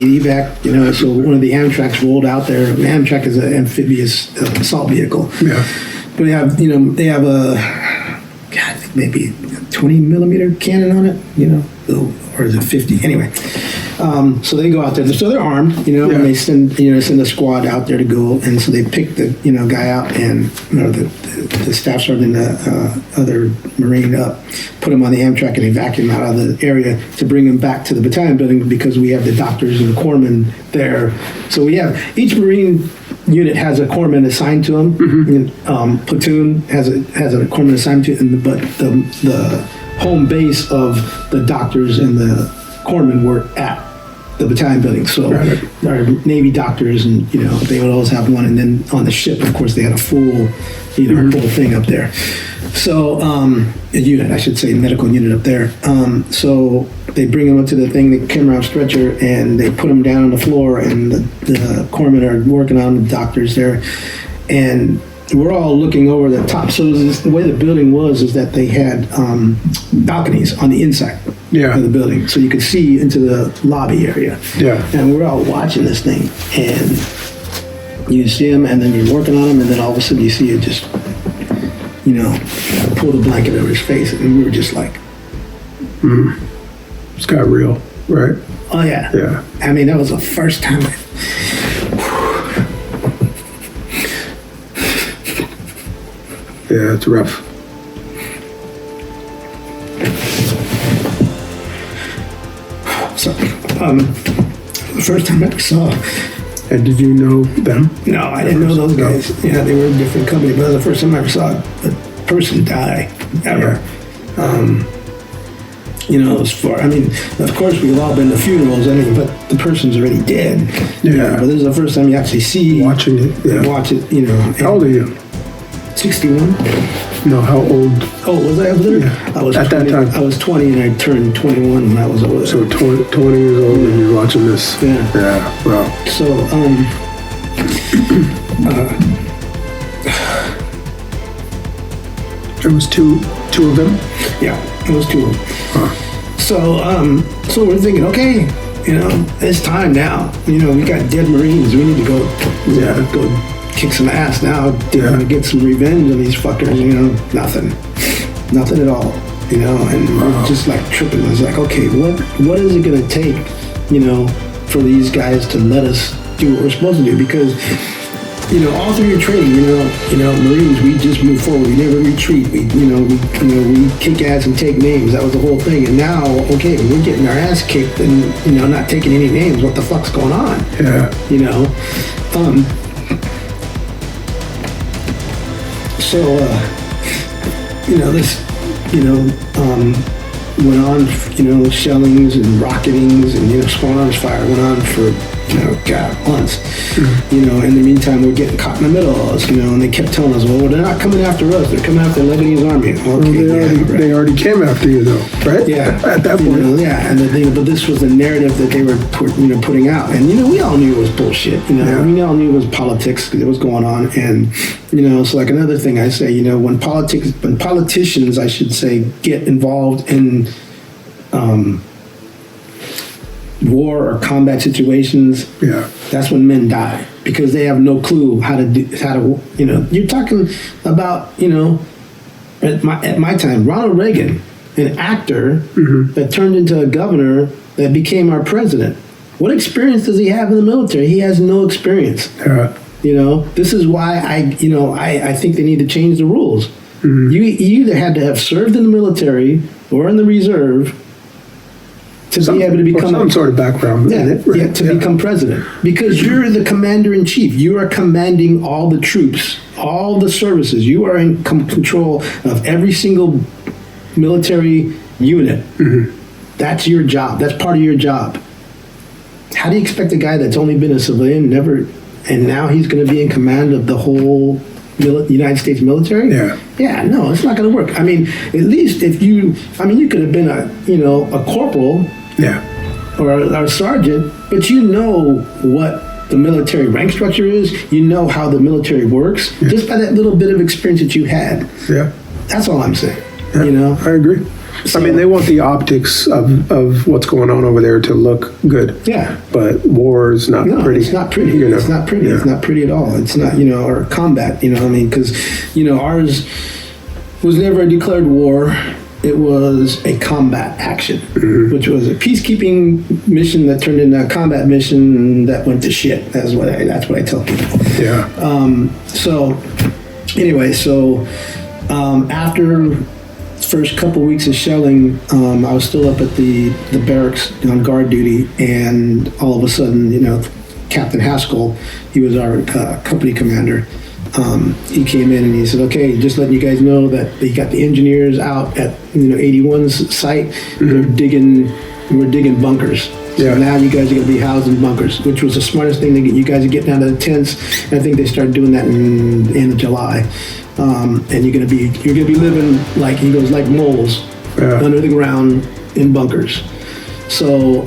evac, so one of the Amtraks rolled out there. Amtrak is an amphibious assault vehicle. Yeah. But they have a, I think maybe 20 millimeter cannon on it, or is it 50? Anyway, so they go out there. So they're armed, and they send a squad out there to go. And so they pick the guy out and the staff sergeant, the other Marine up, put him on the Amtrak and evacuate him out of the area to bring him back to the battalion building because we have the doctors and the corpsmen there. So we have each Marine unit has a corpsman assigned to them. Mm-hmm. Platoon has a corpsman assigned to it, but the home base of the doctors and the corpsmen were at the battalion building. So our Navy doctors, and they would always have one, and then on the ship, of course, they had a full, full thing up there. So a unit, I should say, medical unit up there. So they bring him up to the thing, they carry him around stretcher, and they put him down on the floor, and the corpsmen are working on the doctors there, and we're all looking over the top. So the way the building was is that they had balconies on the inside of the building, so you could see into the lobby area. Yeah. And we're all watching this thing, and you see him, and then you're working on him, and then all of a sudden you see it just, pull the blanket over his face, and we were just like, It's got real, right? Oh yeah. Yeah. I mean, that was the first time. Yeah, it's rough. So, the first time I ever saw. And did you know them? No, I didn't know those guys. Yeah, they were a different company, but that was the first time I ever saw a person die, ever. As far, of course, we've all been to funerals, but the person's already dead. Yeah. But this is the first time you actually see. Watching it. Watch it, How old are you? 61. No, how old? Oh, was I over there? Yeah. I was at 20, that time. I was 20 and I turned 21 when I was over there. So 20 years old and you're watching this. Yeah. Yeah. Wow. So, there was two of them? Yeah, it was two of them. Huh. So we're thinking, okay, it's time now. We got dead Marines. We need to go kick some ass now. Get some revenge on these fuckers. Nothing at all. And we're just like tripping. It's like, okay, what is it gonna take, for these guys to let us do what we're supposed to do? Because all through your training, Marines, we just move forward. We never retreat. We kick ass and take names. That was the whole thing. And now, okay, we're getting our ass kicked and, not taking any names. What the fuck's going on? Yeah. So, this, went on, shellings and rocketings and, small arms fire went on for, months. Mm-hmm. In the meantime, we're getting caught in the middle of us, and they kept telling us, well, they're not coming after us, they're coming after the Lebanese army. Okay, they already came after you, though, right? Yeah. At that point. And but this was the narrative that they were, putting out. And, we all knew it was bullshit, we all knew it was politics that was going on. And, it's like another thing I say, when politicians, I should say, get involved in, war or combat situations, that's when men die, because they have no clue how to you're talking about, at my time, Ronald Reagan, an actor that turned into a governor that became our president. What experience does he have in the military? He has no experience. This is why I think they need to change the rules. Mm-hmm. You either had to have served in the military or in the reserve to be able to become some sort of background. Become president, because you're the commander-in-chief. You are commanding all the troops, all the services. You are in control of every single military unit. Mm-hmm. That's your job. That's part of your job. How do you expect a guy that's only been a civilian, and now he's going to be in command of the whole United States military? Yeah, no, it's not going to work. At least if you could have been a corporal, or a sergeant, but what the military rank structure is. How the military works just by that little bit of experience that you had. Yeah, that's all I'm saying. I agree. I mean, they want the optics of what's going on over there to look good. Yeah. But war is not No, pretty. it's not pretty. You know? It's not pretty. Yeah. It's not pretty at all. It's not, or combat, I mean, because, ours was never a declared war. It was a combat action, which was a peacekeeping mission that turned into a combat mission that went to shit. That's what I tell people. Yeah. After first couple weeks of shelling, I was still up at the barracks on guard duty, and all of a sudden, Captain Haskell, he was our company commander. He came in and he said, "Okay, just letting you guys know that he got the engineers out at 81's site. We're digging bunkers. Yeah. So now you guys are going to be housed in bunkers," which was the smartest thing to get you guys to get down to the tents. And I think they started doing that in the end of July. And you're gonna be living like like moles under the ground in bunkers. So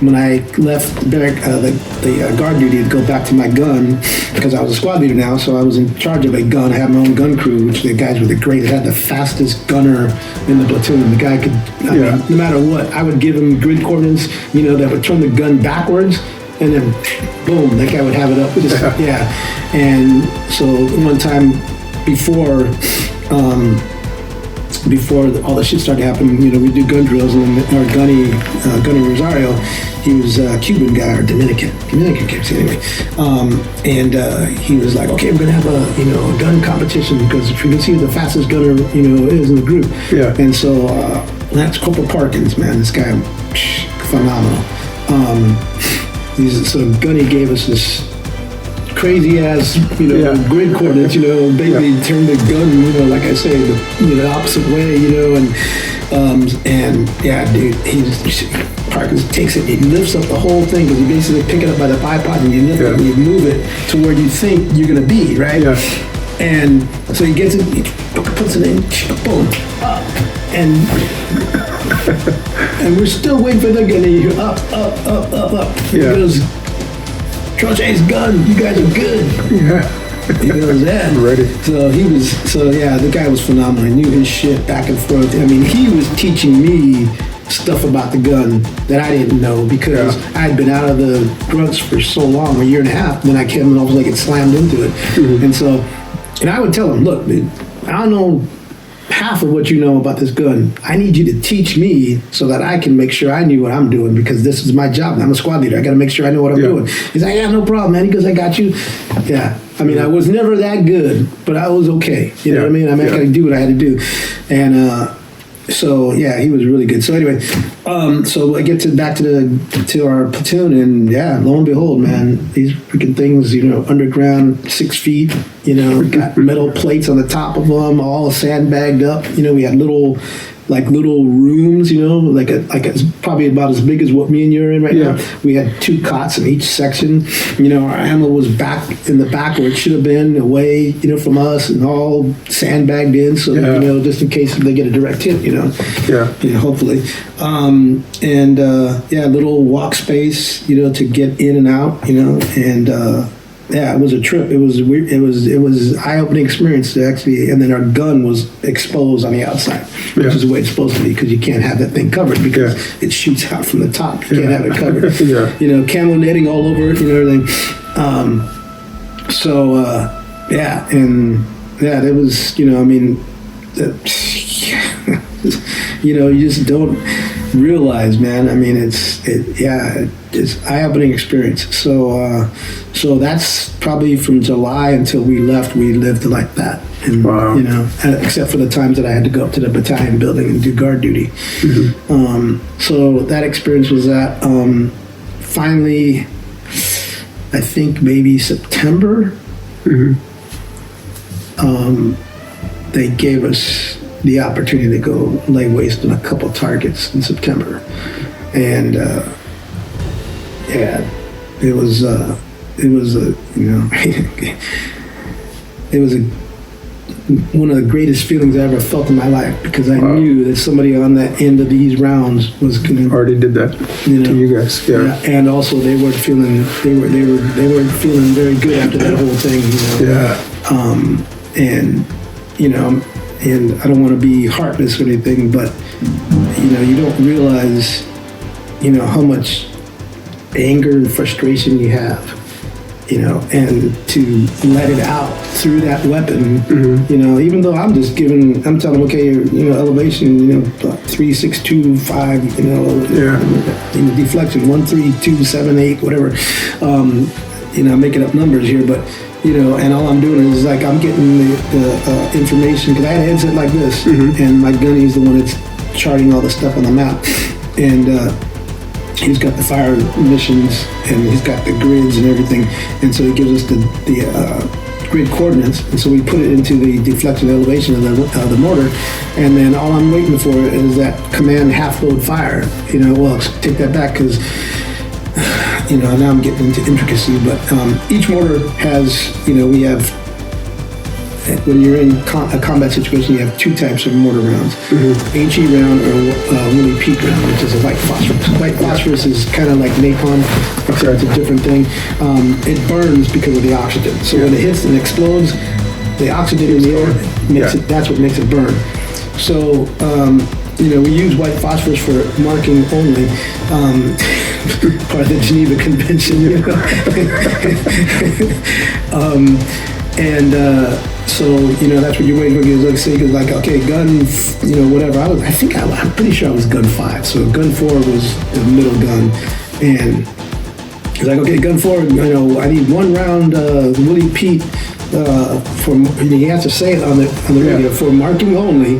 when I left the guard duty to go back to my gun, because I was a squad leader now, so I was in charge of a gun. I had my own gun crew, which the guys were they had the fastest gunner in the platoon. The guy could, I mean, no matter what, I would give him grid coordinates, that would turn the gun backwards, and then boom, that guy would have it up. And so one time before all the shit started happening, we do gun drills, and then our gunny Rosario, he was a Cuban guy, or Dominican kids anyway, and he was like, "Okay, we're gonna have a gun competition, because if you can see who the fastest gunner is in the group." Yeah. And so that's Corporal Parkins, man. This guy, phenomenal. So Gunny gave us this crazy ass, grid coordinates, basically turn the gun, like I say, the opposite way, and yeah, dude, Parkins takes it, he lifts up the whole thing, because you basically pick it up by the bipod and you lift it and you move it to where you think you're gonna be, right? Yeah. And so he gets it, he puts it in, boom, up, and we're still waiting for the gun, and you hear up. He goes, "Troche's gun, you guys are good." Yeah. He goes, "Yeah." I'm ready. So the guy was phenomenal. He knew his shit back and forth. I mean, he was teaching me stuff about the gun that I didn't know, because I'd been out of the grunts for so long, a year and a half, and then I came and all of a sudden I get slammed into it. And I would tell him, "Look, dude, I don't know half of what you know about this gun. I need you to teach me so that I can make sure I knew what I'm doing, because this is my job. I'm a squad leader. I got to make sure I know what I'm doing." He's like, "Yeah, no problem, man." He goes, "I got you." Yeah. I mean, I was never that good, but I was okay. You know what I mean? I got to do what I had to do. And so, yeah, he was really good. So anyway, so I get back to our platoon, and lo and behold, man, these freaking things, underground, 6 feet, got metal plates on the top of them, all sandbagged up. We had little rooms, probably about as big as what me and you're in right now. We had 2 cots in each section. Our ammo was back in the back where it should have been, away, from us, and all sandbagged in, so just in case they get a direct hit, hopefully. Little walk space, to get in and out, and it was a trip. It was weird. It was eye-opening experience to actually, and then our gun was exposed on the outside, which is the way it's supposed to be, because you can't have that thing covered, because it shoots out from the top. You can't have it covered. Camo netting all over it, everything. It was, you just don't realize, man. I mean, it's eye-opening experience. So that's probably from July until we left. We lived like that, and except for the times that I had to go up to the battalion building and do guard duty. So that experience was that. Finally, I think maybe September. They gave us the opportunity to go lay waste on a couple targets in September, and it was one of the greatest feelings I ever felt in my life, because I knew that somebody on that end of these rounds was going to already did that to you guys. And also they weren't feeling very good after that whole thing, and and I don't want to be heartless or anything, but you don't realize, how much anger and frustration you have, and to let it out through that weapon, even though I'm telling them, okay, elevation, 3, 6, 2, 5, deflection 1, 3, 2, 7, 8, whatever. I'm making up numbers here, but and all I'm doing is like I'm getting the information, because I had a headset like this, and my gunny's the one that's charting all the stuff on the map, and he's got the fire missions, and he's got the grids and everything, and so he gives us the grid coordinates, and so we put it into the deflection elevation of the mortar, and then all I'm waiting for is that command half load fire. Well, take that back, because now I'm getting into intricacy, but each mortar has, we have, when you're in a combat situation, you have 2 types of mortar rounds. HE round or Willie Pete round, which is a white phosphorus. White phosphorus is kind of like napalm, except it's a different thing. It burns because of the oxygen. So when it hits and explodes, the oxygen in the air makes it, that's what makes it burn. So, we use white phosphorus for marking only. Part of the Geneva Convention, so that's what you're waiting for. Because like, okay, gun, whatever. I'm pretty sure I was gun 5. So gun 4 was the middle gun, and he's like, okay, gun 4. I need 1 round Willie Pete. He has to say it on the radio, for marking only.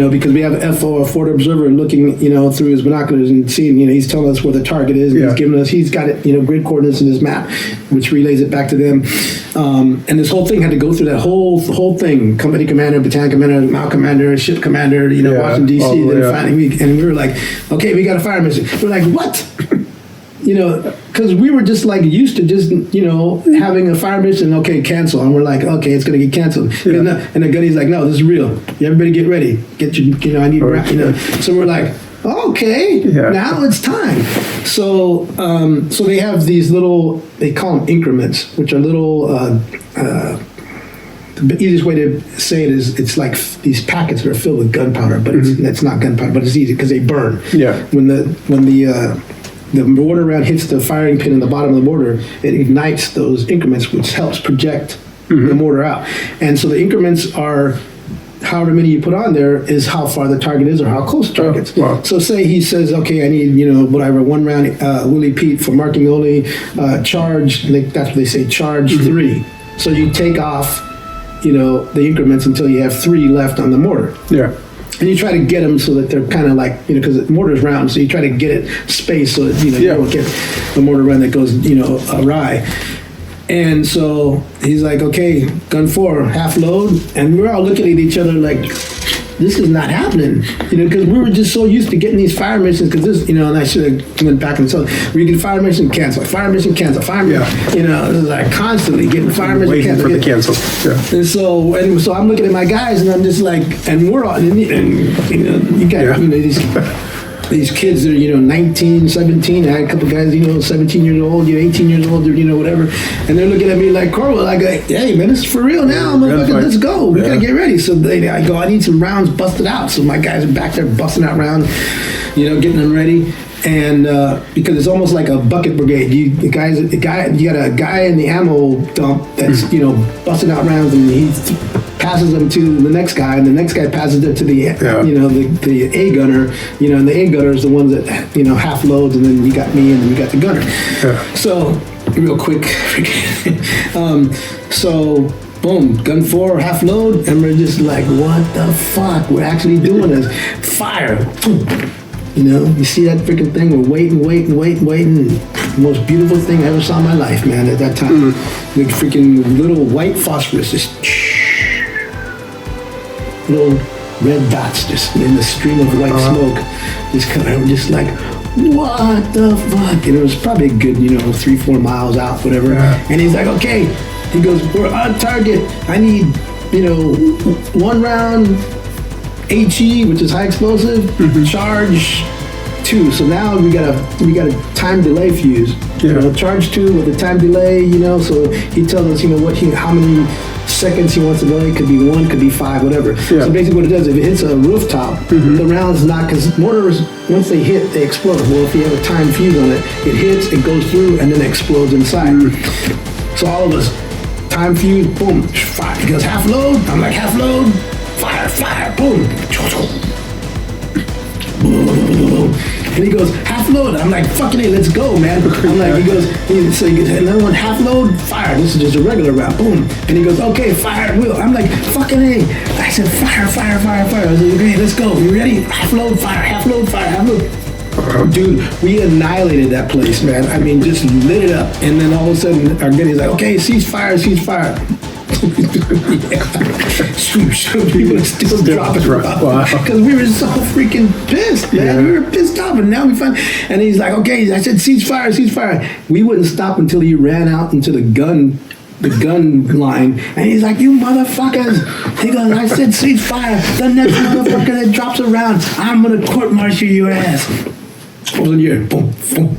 Because we have an FO, a forward observer, looking through his binoculars and seeing. He's telling us where the target is. And he's got it, grid coordinates in his map, which relays it back to them. And this whole thing had to go through that whole thing: company commander, battalion commander, mount commander, ship commander. Washington D.C. Then finally, we were like, okay, we got a fire mission. We're like, what? Because we were just like used to just, having a fire mission, okay, cancel. And we're like, okay, it's going to get canceled. And the gunny's like, no, this is real. Everybody get ready. Get your, I need, So we're like, okay, now it's time. So so they have these little, they call them increments, which are little, the easiest way to say it is it's like these packets that are filled with gunpowder, but it's not gunpowder, but it's easy because they burn. When the mortar round hits the firing pin in the bottom of the mortar, it ignites those increments, which helps project the mortar out. And so the increments are, however many you put on there is how far the target is or how close the target is. Wow. So say he says, okay, I need, whatever, 1 round Willie Pete for marking only, charge, that's what they say, charge 3. So you take off, the increments until you have 3 left on the mortar. And you try to get them so that they're kind of like, because the mortar's round, so you try to get it spaced so that, you don't get the mortar run that goes, awry. And so he's like, okay, gun 4, half load. And we're all looking at each other like, this is not happening, because we were just so used to getting these fire missions, because this, and I should have went back and said, we get fire mission, cancel, fire mission, cancel, fire mission, it was like constantly getting fire mission, waiting cancel. for the cancel. And so I'm looking at my guys, and I'm just like, and we're all, and you got, these kids that are, 19, 17. I had a couple guys, 17 years old, 18 years old, whatever. And they're looking at me like, Corwell, like, hey, man, this is for real now. Motherfucker, let's go. We got to get ready. So I go, I need some rounds busted out. So my guys are back there busting out rounds, getting them ready. And because it's almost like a bucket brigade. You got a guy in the ammo dump that's, busting out rounds, and he passes them to the next guy, and the next guy passes it to the the A gunner, and the A gunner is the ones that half loads, and then you got me, and then you got the gunner. So real quick, so boom, gun 4, half load, and we're just like, what the fuck? We're actually doing this. Fire. You see that freaking thing? We're waiting. The most beautiful thing I ever saw in my life, man, at that time. The freaking little white phosphorus, just little red dots just in the stream of white smoke. Just kind of just like, what the fuck? And it was probably a good, 3-4 miles out, whatever. And he's like, okay. He goes, we're on target. I need, 1 round HE, which is high explosive, charge 2. So now we got a time delay fuse. Charge 2 with a time delay. So he tells us, how many seconds he wants to go. It could be 1, could be 5, whatever. Yeah. So basically what it does, if it hits a rooftop, the round's not, because mortars, once they hit, they explode. Well, if you have a time fuse on it, it hits, it goes through, and then explodes inside. So all of us, time fuse, boom, fire. He goes, half load. I'm like, half load, fire, boom. And he goes, half load. I'm like, fucking A, let's go, man. I'm like, he goes, another one, half load, fire. This is just a regular round, boom. And he goes, okay, fire, wheel. I'm like, fucking A. I said, fire. I was like, okay, let's go. You ready? Half load, fire, half load, fire, half load. Dude, we annihilated that place, man. I mean, just lit it up. And then all of a sudden, our guy's like, okay, cease fire. Shoot, people are still dropping because we were so freaking pissed, man. Yeah. We were pissed off, and now we find. And he's like, "Okay," I said, "Cease fire." We wouldn't stop until he ran out into the gun line, and he's like, "You motherfuckers!" He goes, "I said cease fire. The next motherfucker that drops a round, I'm gonna court-martial your ass." What was in your boom, boom.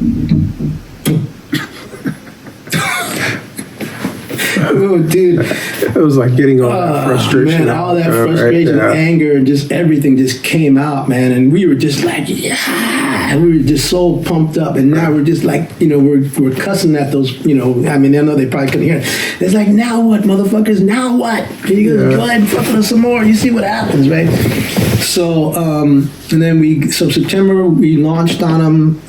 Oh, dude. It was like getting all that frustration. Man, all that frustration, anger, and just everything just came out, man. And we were just like, yeah. We were just so pumped up. And now we're just like, we're cussing at those, I mean, I know they probably couldn't hear it. It's like, now what, motherfuckers? Now what? Can you go ahead and fuck with us some more? You see what happens, right? So, and then September, we launched on them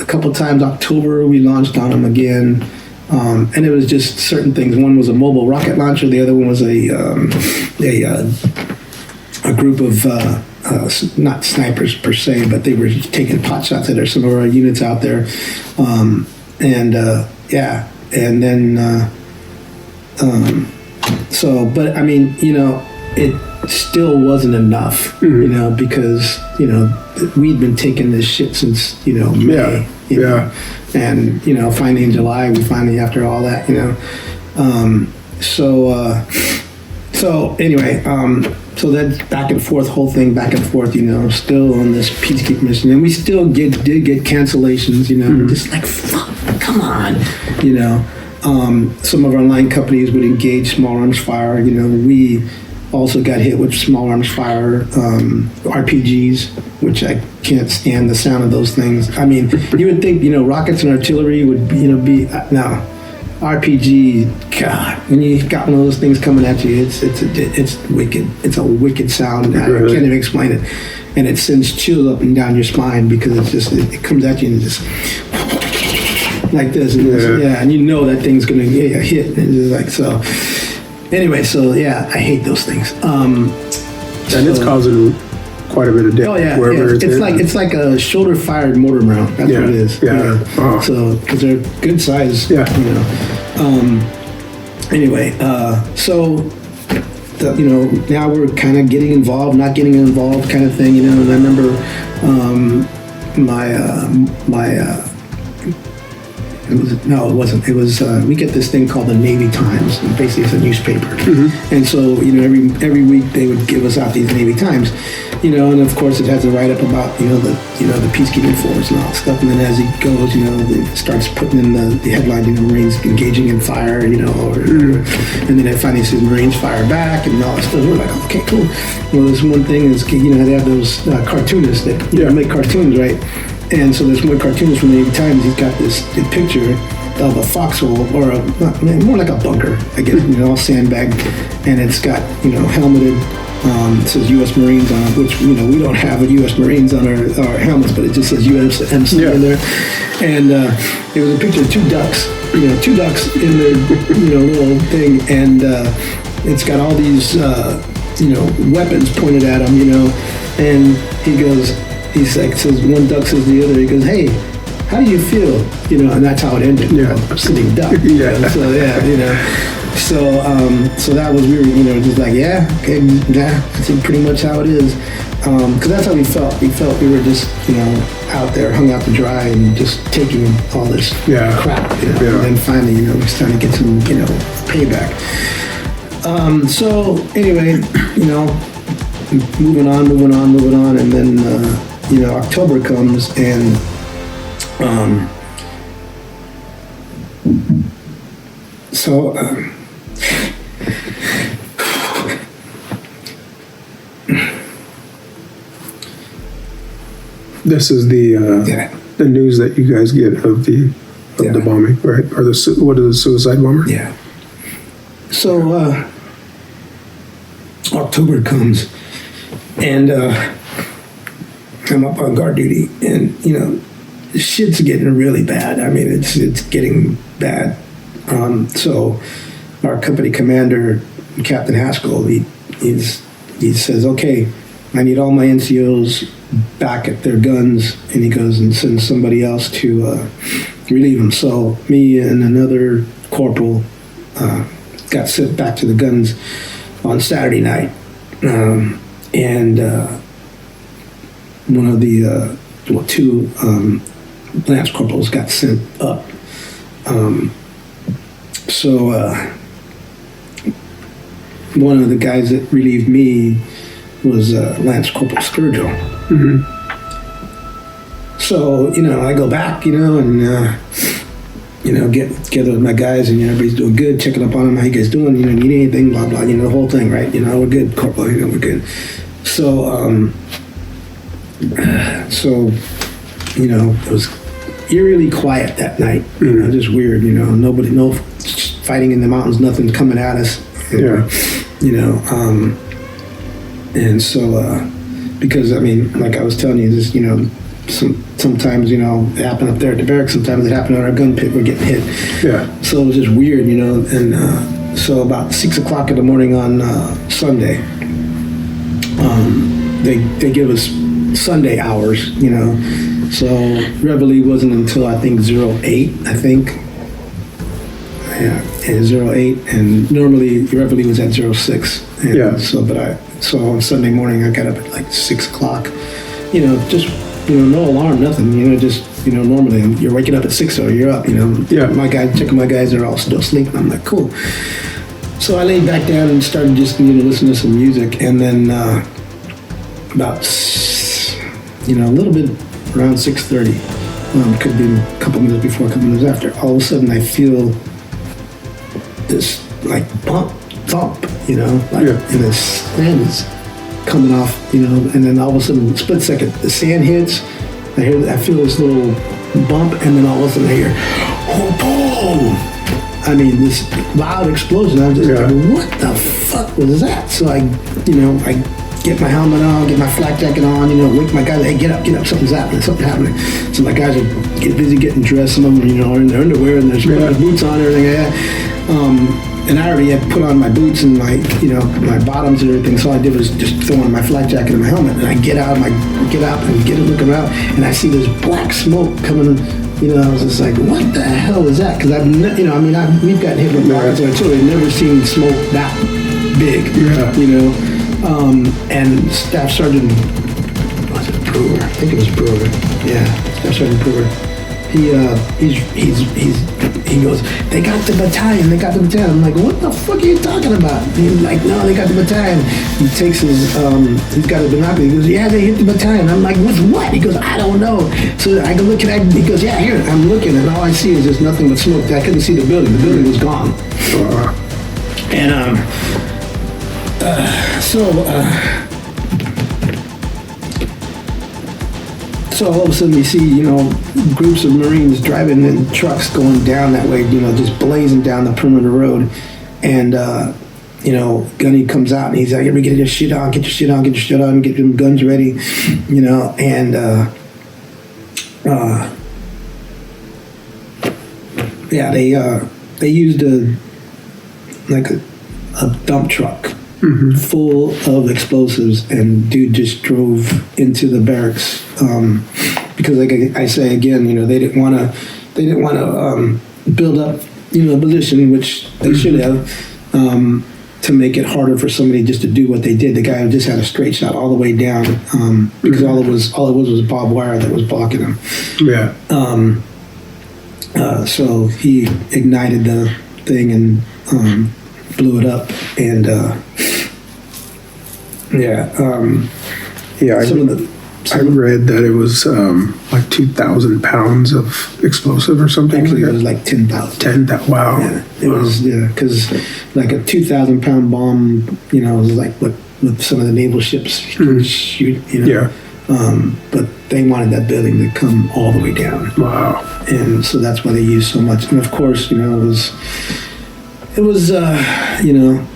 a couple times. October, we launched on them again. And it was just certain things. One was a mobile rocket launcher. The other one was a group of not snipers per se, but they were taking pot shots at some of our units out there. And then but I mean, it still wasn't enough, because we'd been taking this shit since May. And finally in July, we finally, after all that, so anyway, so that back and forth, whole thing back and forth, still on this peacekeeping mission, and we still did get cancellations, just like, fuck, come on, some of our line companies would engage small arms fire, we also got hit with small arms fire, RPGs, which I can't stand the sound of those things. I mean, you would think, rockets and artillery would, be, no. RPG, God, when you got one of those things coming at you, it's wicked. It's a wicked sound. I can't even explain it. And it sends chills up and down your spine because it comes at you and it's just like this. And and that thing's going to hit. And it's like, so. Anyway, I hate those things. And it's causing quite a bit of damage. It's like a shoulder-fired mortar round. That's what it is. Yeah. Oh. So because they're good size. Yeah. Anyway, now we're kind of getting involved, not getting involved, kind of thing. And I remember it wasn't. It was, we get this thing called the Navy Times. And basically, it's a newspaper. Mm-hmm. And so, every week they would give us out these Navy Times, and of course it has a write-up about, the peacekeeping force and all that stuff. And then as it goes, it starts putting in the headline, Marines engaging in fire, and then it finally says Marines fire back and all that stuff. We're like, okay, cool. Well, this one thing is, they have those cartoonists that make cartoons, right? And so there's one cartoonist from the Navy Times. He's got this picture of a foxhole, or more like a bunker, I guess, all sandbagged, and it's got helmeted. It says U.S. Marines on it, which we don't have a U.S. Marines on our helmets, but it just says USMC in there. And it was a picture of two ducks in the little thing, and it's got all these weapons pointed at them, and he goes. He's like, says one duck says the other. He goes, "Hey, how do you feel?" And that's how it ended. Sitting duck. So that was we were just like, that's pretty much how it is. Because that's how we felt. We felt we were just out there, hung out to dry, and just taking all this crap. And then finally, we started to get some payback. So anyway, moving on, and then. October comes and This is the news that you guys get of the bombing, right? Or what is the suicide bomber? Yeah. So October comes, and I'm up on guard duty, and shit's getting really bad. I mean, it's getting bad. So our company commander, Captain Haskell, he says, okay, I need all my NCOs back at their guns, and he goes and sends somebody else to relieve them. So me and another corporal got sent back to the guns on Saturday night, and one of the two lance corporals got sent up. So one of the guys that relieved me was Lance Corporal Sturgill. Mm-hmm. So, I go back, and, get together with my guys, and everybody's doing good, checking up on them, how you guys doing, need anything, blah, blah, the whole thing, right? We're good, Corporal, we're good. So, it was eerily quiet that night, just weird, nobody, no fighting in the mountains, nothing coming at us. Yeah. And so, because like I was telling you, this, sometimes, it happened up there at the barracks, sometimes it happened at our gun pit, we're getting hit. Yeah. So it was just weird, and so about 6 o'clock in the morning on Sunday, they give us Sunday hours, so Reveille wasn't until I think 08, Yeah, and 08, and normally Reveille was at 06. And Yeah. So on Sunday morning I got up at like 6 o'clock. Just no alarm, nothing. Just normally you're waking up at 6, so you're up. Yeah. Checking my guys, they're all still sleeping. I'm like, cool. So I laid back down and started just listening to some music, and then about a little bit around 6:30, could be a couple minutes before, a couple minutes after. All of a sudden I feel this like thump, and the sand is coming off, and then all of a sudden, split second, the sand hits. I feel this little bump, and then all of a sudden I hear, oh, boom! I mean, this loud explosion. I'm just like, what the fuck was that? So I get my helmet on, get my flak jacket on, wake my guys, hey, get up, something's happening. So my guys are busy getting dressed, some of them, are in their underwear and their boots on, everything like that. And I already had put on my boots and my bottoms and everything, so all I did was just throw on my flak jacket and my helmet, and I get out and looking around, and I see this black smoke coming. I was just like, what the hell is that? Because we've gotten hit with rockets or artillery, I've never seen smoke that big. Yeah. And Staff Sergeant, was it Brewer? I think it was Brewer. Yeah, Staff Sergeant Brewer. He goes, they got the battalion. I'm like, what the fuck are you talking about? And he's like, no, they got the battalion. He takes his, he's got a binocular. He goes, yeah, they hit the battalion. I'm like, with what? He goes, I don't know. So I go look at it. He goes, yeah, here. I'm looking, and all I see is just nothing but smoke. I couldn't see the building. The building was gone. So all of a sudden we see, groups of Marines driving in trucks going down that way, just blazing down the perimeter road. And, Gunny comes out and he's like, everybody get your shit on, get your guns ready, and, they used a dump truck. Mm-hmm. Full of explosives, and dude just drove into the barracks because, like I say again, they didn't want to build up, a position, which they should have, to make it harder for somebody just to do what they did. The guy just had a straight shot all the way down because all it was was barbed wire that was blocking him. Yeah. So he ignited the thing and blew it up, and I read that it was like 2,000 pounds of explosive or something. Actually, it was like 10,000. 10,000. Wow. Yeah, it was, because like a 2,000-pound bomb, was like what some of the naval ships shoot, Yeah. But they wanted that building to come all the way down. Wow. And so that's why they used so much. And of course, it was, and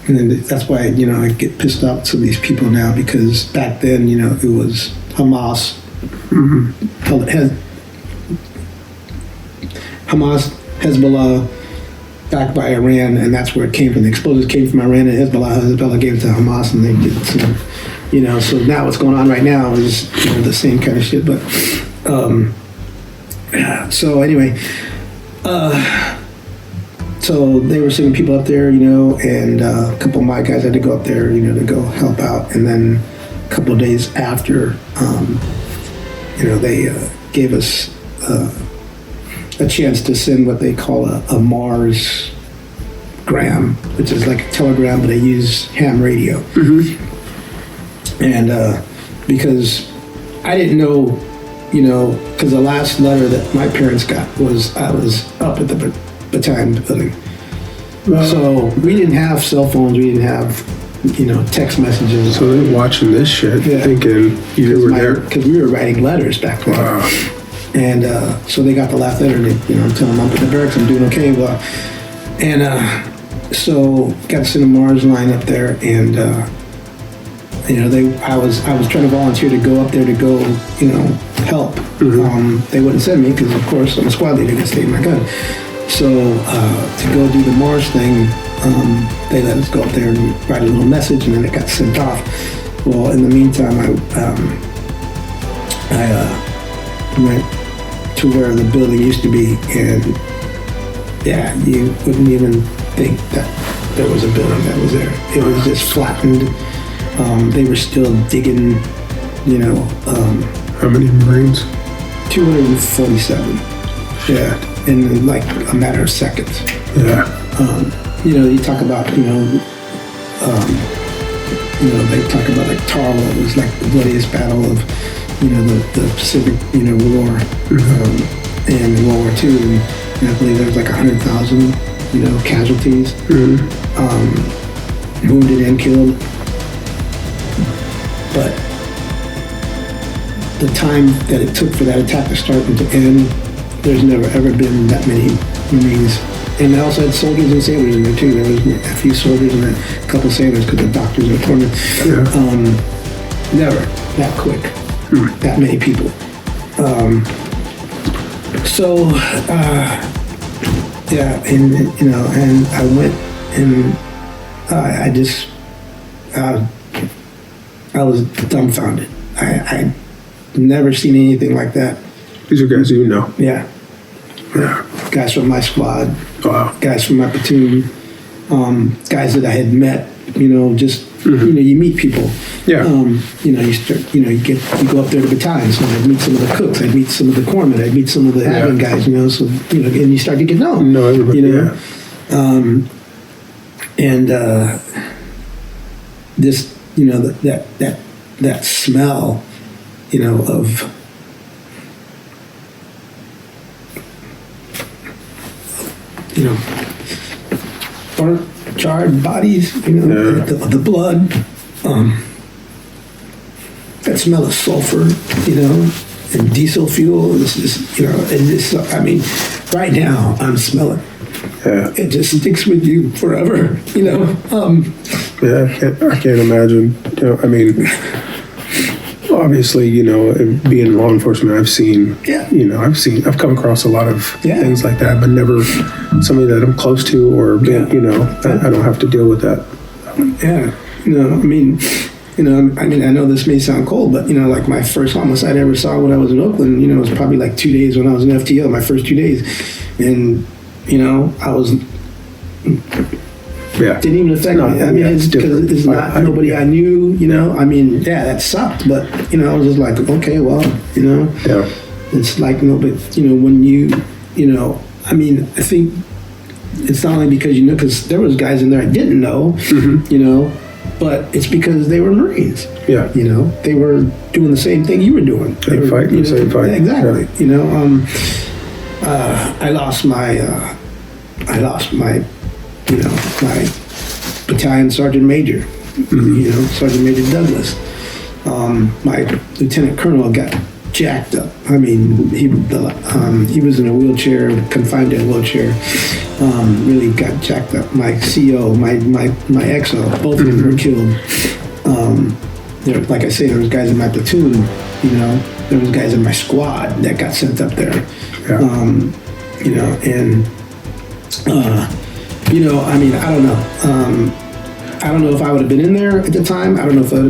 then that's why, I get pissed off at some of these people now, because back then, it was Hamas, Hezbollah, backed by Iran, and that's where it came from. The explosives came from Iran, and Hezbollah gave it to Hamas, and they did some, so now what's going on right now is, the same kind of shit. But, so anyway, so they were sending people up there, and a couple of my guys had to go up there, to go help out. And then a couple of days after, they gave us a chance to send what they call a Mars gram, which is like a telegram, but they use ham radio. And because I didn't know, because the last letter that my parents got was I was up at the battalion building. So we didn't have cell phones, we didn't have, text messages. So they're watching this shit, thinking you were there. Because we were writing letters back then. Wow. And so they got the last letter, and I'm telling them I'm in the barracks, I'm doing okay, blah. And so got to send a Mars line up there, and I was trying to volunteer to go up there to go, help. They wouldn't send me because, of course, I'm a squad leader, I stayed in my gun. So to go do the Mars thing, they let us go up there and write a little message, and then it got sent off. Well, in the meantime, I went to where the building used to be, and you wouldn't even think that there was a building that was there. It was just flattened. They were still digging, How many Marines? 247. Yeah, in like a matter of seconds. Yeah. You talk about, they talk about like Tarawa. It was like the bloodiest battle of, the Pacific, War, and in World War II. And I believe there was like 100,000, casualties, wounded and killed. But the time that it took for that attack to start and to end, there's never ever been that many Marines. And they also had soldiers and sailors in there too. There was a few soldiers and a couple sailors because the doctors were torn. Never that quick, that many people. And I went and I was dumbfounded. I never seen anything like that. These are guys Yeah. Guys from my squad. Wow. Guys from my platoon. Guys that I had met. You meet people. Yeah. You start. You go up there to battalions. So I'd meet some of the cooks. I'd meet some of the corpsmen. I'd meet some of the admin guys. So and you start to get known. No, everybody. This. That smell. Of burnt, charred bodies, the blood, that smell of sulfur, and diesel fuel. Right now I'm smelling. Yeah. It just sticks with you forever, I can't imagine. Obviously, being in law enforcement, I've seen, I've come across a lot of things like that, but never somebody that I'm close to or, I don't have to deal with that. Yeah. I know this may sound cold, but, like my first homicide I ever saw when I was in Oakland, it was probably like 2 days when I was in FTO, my first 2 days. And, I was... Yeah. Didn't even affect me. It's because it's not nobody I knew, that sucked. But, I was just like, okay, well, Yeah. It's like, but, when I think it's not only because, because there was guys in there I didn't know, but it's because they were Marines. Yeah. They were doing the same thing you were doing. They were fighting the same fight. Exactly. Yeah. I lost my my battalion sergeant major, Sergeant Major Douglas. my lieutenant colonel got jacked up. I mean, he was in a wheelchair, confined in a wheelchair. Really got jacked up. My CO, my XO, both of them were killed. Like I say, there was guys in my platoon. There was guys in my squad that got sent up there. Yeah. I mean, I don't know. I don't know if I would have been in there at the time. I don't know if I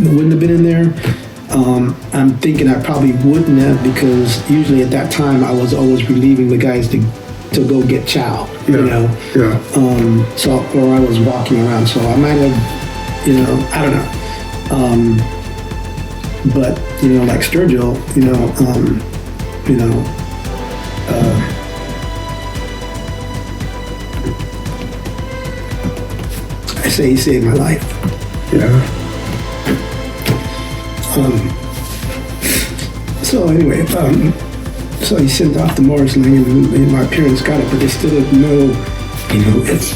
wouldn't have been in there. I'm thinking I probably wouldn't have, because usually at that time I was always relieving the guys to go get chow. Yeah. So, or I was walking around, so I might have, I don't know. But like Sturgill, I say he saved my life. Yeah. So anyway, so he sent off the Morrisling, and my parents got it, but they still didn't know, if,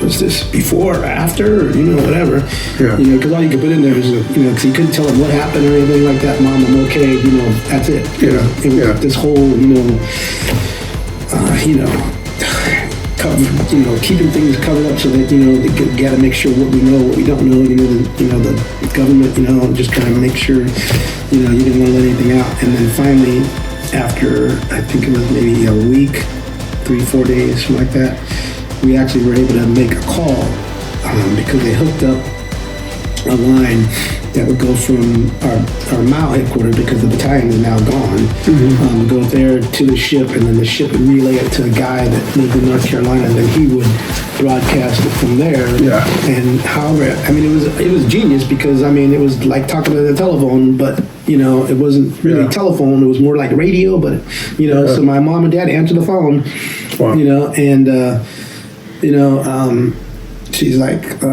was this before or after, or, whatever. Yeah. Because all you could put in there is, because you couldn't tell them what happened or anything like that. Mom, I'm okay, that's it. Yeah. It was this whole, keeping things covered up so that, they got to make sure what we know, what we don't know, the government, just kind of make sure, you didn't want to let anything out. And then finally, after, I think it was maybe a week, 3-4 days, something like that, we actually were able to make a call because they hooked up a line that would go from our Mao headquarters, because the battalion is now gone, go there to the ship, and then the ship would relay it to a guy that lived in North Carolina, and then he would broadcast it from there. Yeah. And however, I mean, it was genius, because I mean, it was like talking to the telephone, but it wasn't really telephone, it was more like radio, but so my mom and dad answered the phone. Wow. And she's like,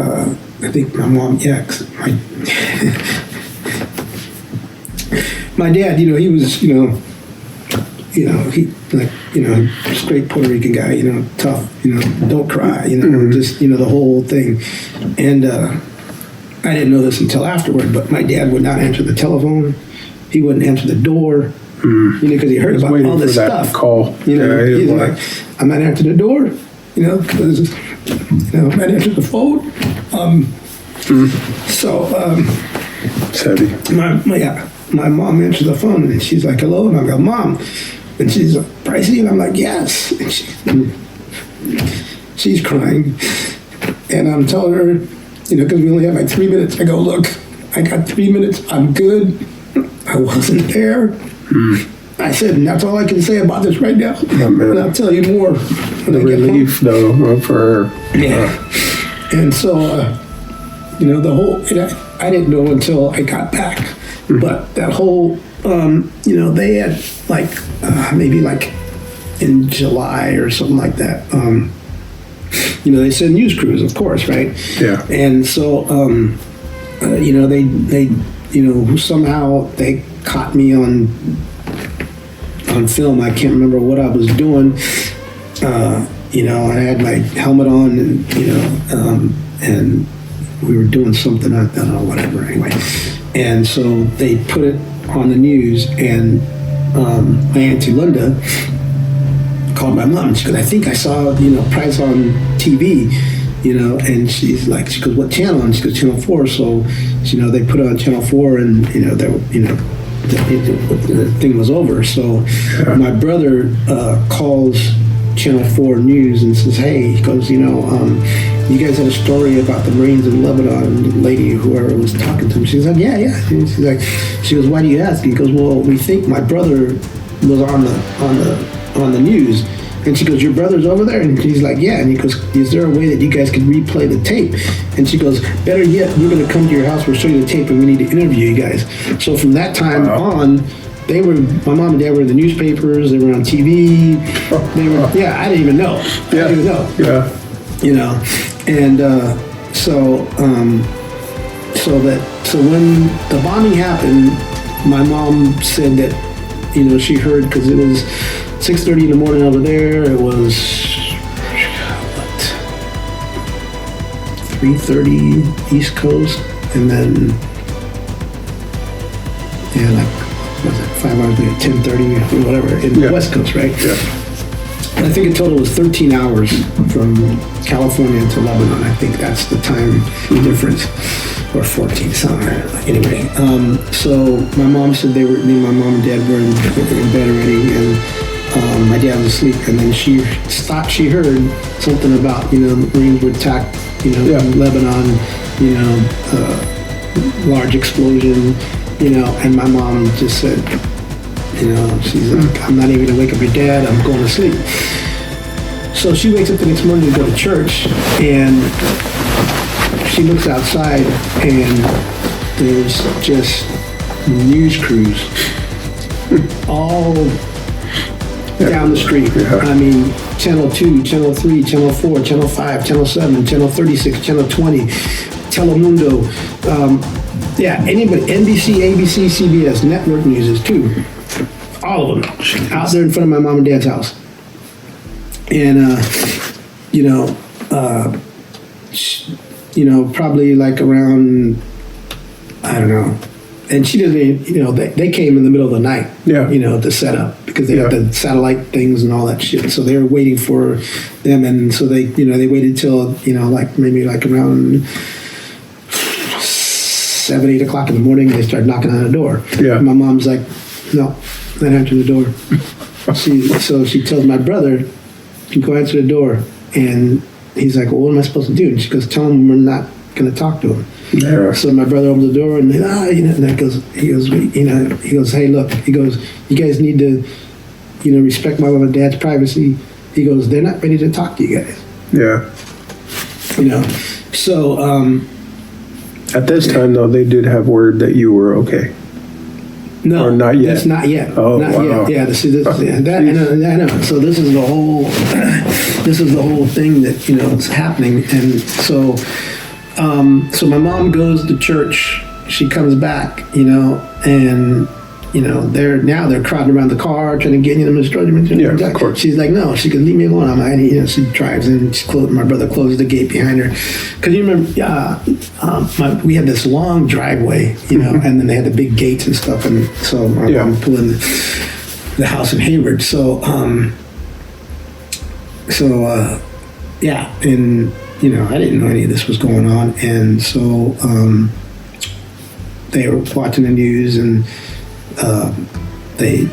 I think my mom, my dad, he was, he like, straight Puerto Rican guy, tough, don't cry, just, the whole thing. And I didn't know this until afterward, but my dad would not answer the telephone. He wouldn't answer the door, because he heard about all this stuff. Call. He's like, I'm not answering the door, because, I'm not answering the phone. So, my mom answers the phone, and she's like, hello, and I go, Mom, and she's like, Pricey, and I'm like, yes, and she's crying, and I'm telling her, because we only have like 3 minutes, I go, look, I got 3 minutes, I'm good, I wasn't there. I said, and that's all I can say about this right now, and I'll tell you more when I get relief, home. Though, for her. Yeah. And so, the whole, I didn't know until I got back, but that whole, they had like, maybe like in July or something like that, they send news crews, of course, right? Yeah. And so, they somehow they caught me on film. I can't remember what I was doing. I had my helmet on, and we were doing something, I don't know, whatever, anyway. And so they put it on the news, and my Auntie Linda called my mom. She goes, I think I saw, Price on TV, and she goes, what channel? And she goes, Channel 4. So, they put it on Channel 4, and, the thing was over. So my brother calls Channel 4 News and says, hey, he goes, you guys had a story about the Marines in Lebanon, the lady, whoever was talking to him. She's like, yeah. And she goes, why do you ask? He goes, well, we think my brother was on the news. And she goes, your brother's over there? And he's like, yeah. And he goes, is there a way that you guys can replay the tape? And she goes, better yet, we're going to come to your house, we'll show you the tape, and we need to interview you guys. So from that time on, my mom and dad were in the newspapers, they were on TV, they were, I didn't even know. Yeah. And so when the bombing happened, my mom said that, she heard, because it was 6:30 in the morning over there, it was 3:30 East Coast, and then Yeah, like, what was it, 5 hours later, 10:30 or whatever, in the West Coast, right? Yeah. I think in total it was 13 hours from California to Lebanon. I think that's the time difference, or 14 something. Anyway, so my mom said me and my mom and dad were in bed already, and my dad was asleep. And then she thought she heard something about, the Marines would attack, in Lebanon, large explosion, and my mom just said, she's like, I'm not even gonna wake up your dad, I'm going to sleep. So she wakes up the next morning to go to church, and she looks outside, and there's just news crews all down the street. Yeah. I mean, Channel 2, Channel 3, Channel 4, Channel 5, Channel 7, Channel 36, Channel 20, Telemundo, anybody, NBC, ABC, CBS, network news too. All of them out there in front of my mom and dad's house. And, probably like around, I don't know. And she didn't, they came in the middle of the night, to set up, because they had the satellite things and all that shit. So they were waiting for them. And so they waited till, maybe like around 7, 8 o'clock in the morning. They started knocking on the door. Yeah. My mom's like, no, not answer the door. So she tells my brother, you go answer the door. And he's like, well, what am I supposed to do? And she goes, tell him we're not going to talk to him. Yeah. So my brother opens the door, and and he goes, hey, look, he goes, you guys need to, respect my mom and dad's privacy. He goes, they're not ready to talk to you guys. Yeah. So at this time, though, they did have word that you were okay. no, or not yet. That's not yet. Oh, not wow. yet. Yeah, I know. So this is the whole, thing that is happening, and so. So my mom goes to church. She comes back, and they're crowding around the car trying to get them to destroy them. Yeah, of course. She's like, no, she can leave me alone. She drives in. My brother closes the gate behind her, because you remember, we had this long driveway, and then they had the big gates and stuff, and so my mom pulled in the house in Hayward. And. I didn't know any of this was going on, and so they were watching the news, and they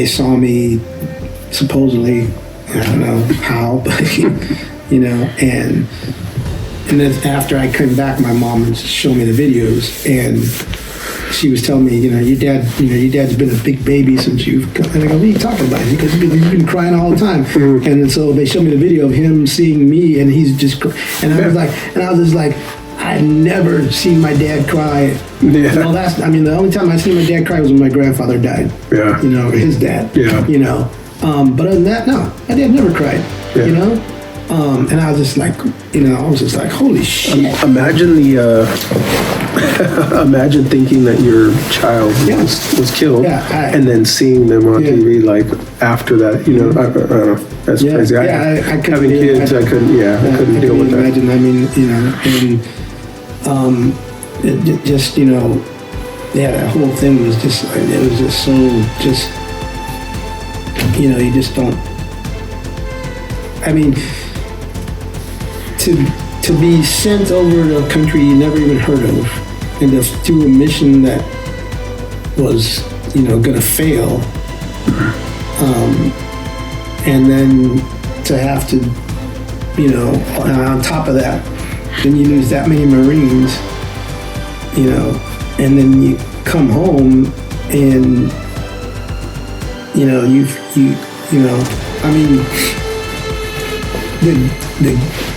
saw me supposedly, I don't know how, but and then after I came back, my mom showed me the videos, and she was telling me, your dad's been a big baby since you've come. And I go, what are you talking about? Because he's been crying all the time. Mm-hmm. And so they showed me the video of him seeing me, and he's just, and I was just like, I'd never seen my dad cry. Yeah. Well, the only time I seen my dad cry was when my grandfather died. Yeah. His dad. Yeah. But other than that, no, my dad never cried. Yeah. And I was just like, holy shit. Imagine imagine thinking that your child was killed, and then seeing them on TV like after that. I don't know. That's crazy. I having kids, I couldn't deal with that. Imagine. It just that whole thing was just like, it was just so you just don't. To be sent over to a country you never even heard of, and to do a mission that was, going to fail, and then to have to, on top of that, then you lose that many Marines, and then you come home and,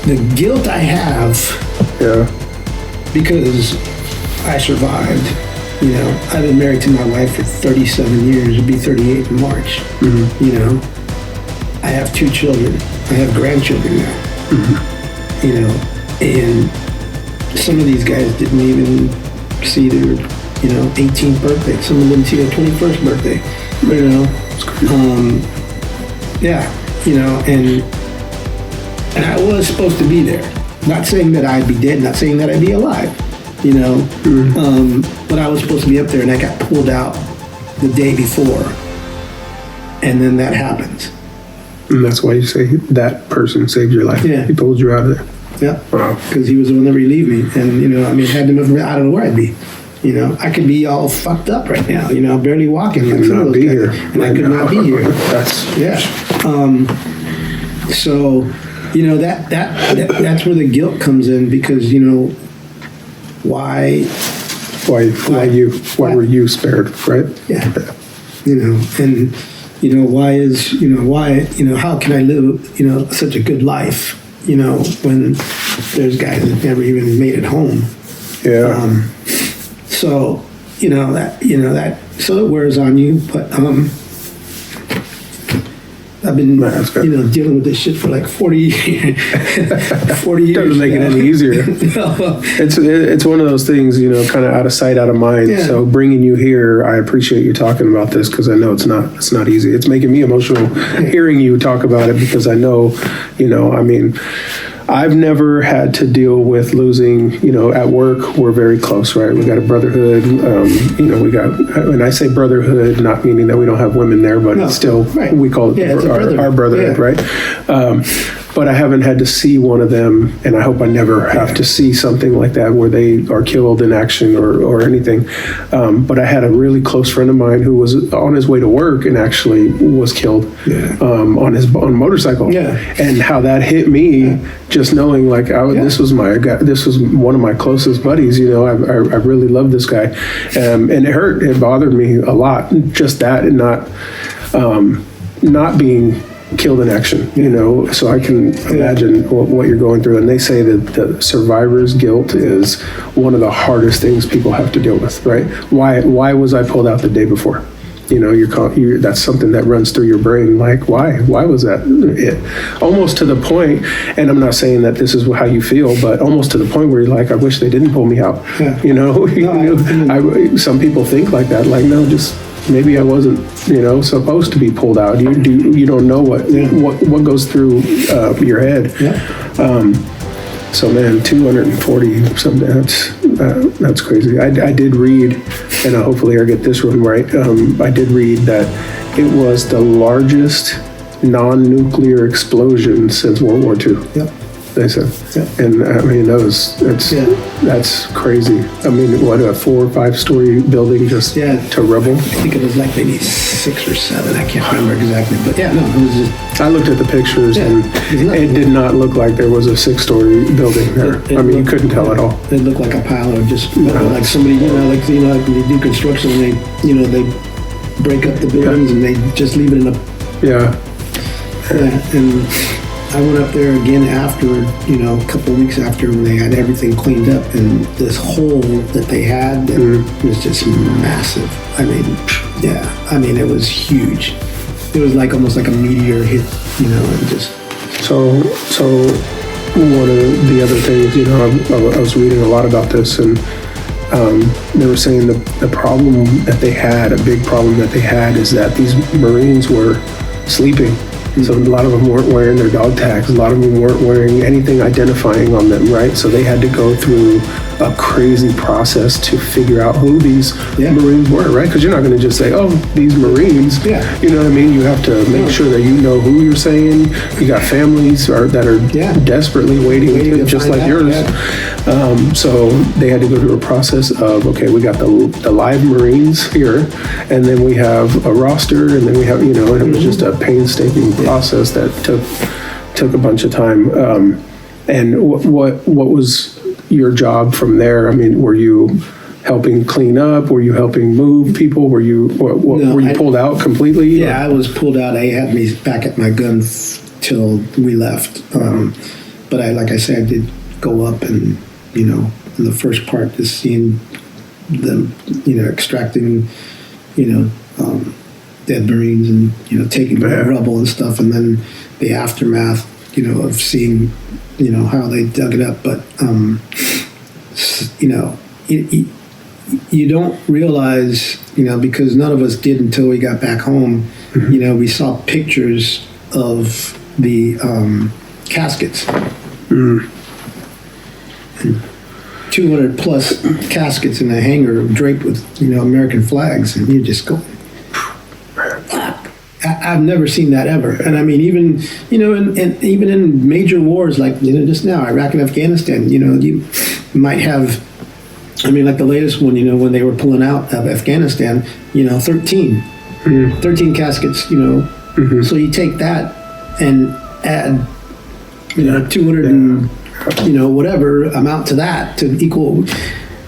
the guilt I have, because I survived. I've been married to my wife for 37 years. It'll be 38 in March. Mm-hmm. I have 2 children. I have grandchildren now. Mm-hmm. And some of these guys didn't even see their, 18th birthday. Some of them didn't see their 21st birthday. And I was supposed to be there. Not saying that I'd be dead, not saying that I'd be alive, but but I was supposed to be up there, and I got pulled out the day before, and then that happens. And that's why you say that person saved your life. Yeah. He pulled you out of there. Yeah. Wow. Because he was the one that relieved me, and had to move around. I don't know where I'd be. I could be all fucked up right now. Barely walking. You could not be here, and I could not be here. That's yeah. So, that's where the guilt comes in, because why were you spared, right? Yeah. And why how can I live such a good life when there's guys that never even made it home. Yeah. So so it wears on you, but I've been dealing with this shit for like 40 years. 40 years. Doesn't make it any easier. No. It's one of those things, kind of out of sight, out of mind. Yeah. So bringing you here, I appreciate you talking about this, because I know it's not easy. It's making me emotional hearing you talk about it, because I know, I've never had to deal with losing, at work, we're very close, right? We got a brotherhood, we got, and I say brotherhood, not meaning that we don't have women there, but still, right. We call it our brotherhood, right? But I haven't had to see one of them, and I hope I never have to see something like that where they are killed in action or anything. But I had a really close friend of mine who was on his way to work and actually was killed on a motorcycle. Yeah. And how that hit me, just knowing like this was one of my closest buddies. I really loved this guy, and it hurt. It bothered me a lot. Just that, and not being killed in action, so I can imagine what you're going through. And they say that the survivor's guilt is one of the hardest things people have to deal with, right? Why was I pulled out the day before? That's something that runs through your brain. Like, why was that it? Almost to the point, and I'm not saying that this is how you feel, but almost to the point where you're like, I wish they didn't pull me out. Yeah. Some people think like that, like, no, just maybe I wasn't, supposed to be pulled out. You don't know what goes through your head. Yeah. So man, 240 something. That's crazy. I did read, and hopefully I get this one right. I did read that it was the largest non-nuclear explosion since World War II. Yep. They said, and that's crazy. What, a 4 or 5 story building just to rubble? I think it was like maybe 6 or 7. I can't remember exactly, but it was just. I looked at the pictures, and it did not look like there was a 6-story building there. You couldn't tell at all. It looked like a pile of just like somebody, like when they do construction, and they break up the buildings and they just leave it in a. And I went up there again after, a couple of weeks after, when they had everything cleaned up, and this hole that they had was just massive. It was huge. It was like almost like a meteor hit, and just. So one of the other things, I was reading a lot about this, and they were saying the problem that they had, a big problem that they had, is that these Marines were sleeping. So a lot of them weren't wearing their dog tags. A lot of them weren't wearing anything identifying on them, right? So they had to go through a crazy process to figure out who these Marines were, right? Because you're not going to just say, oh, these Marines. Yeah. You know what I mean? You have to make sure that you know who you're saying. You got families that are desperately waiting just like yours. Yeah. So they had to go through a process of, okay, we got the live Marines here, and then we have a roster, and then we have, and it was just a painstaking process that took a bunch of time. And what was your job from there? Were you helping clean up? Were you helping move people? Were you were you pulled out completely? Yeah, I was pulled out. They had me back at my gun till we left. But like I said, I did go up, and in the first part, just seeing them, extracting, dead Marines, and taking the rubble and stuff, and then the aftermath, of seeing, how they dug it up. But you don't realize, because none of us did until we got back home. Mm-hmm. We saw pictures of the caskets. Mm. And 200 plus caskets in a hangar draped with, American flags, and you just go, I've never seen that ever. And I mean, even, and even in major wars like, just now, Iraq and Afghanistan, you might have, like the latest one, when they were pulling out of Afghanistan, 13 caskets, So you take that and add, 200 and, whatever amount to that to equal.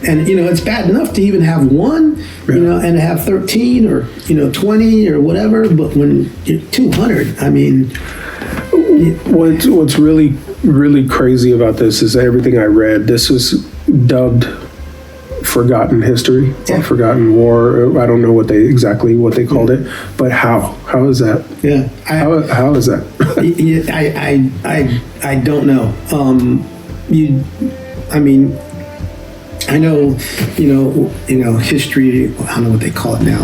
And, it's bad enough to even have one, and have 13 or, 20 or whatever. But when you're 200, What's really, really crazy about this is everything I read, this was dubbed forgotten history or forgotten war. I don't know exactly what they called it, but how is that? Yeah. How is that? I don't know. I know, history. I don't know what they call it now.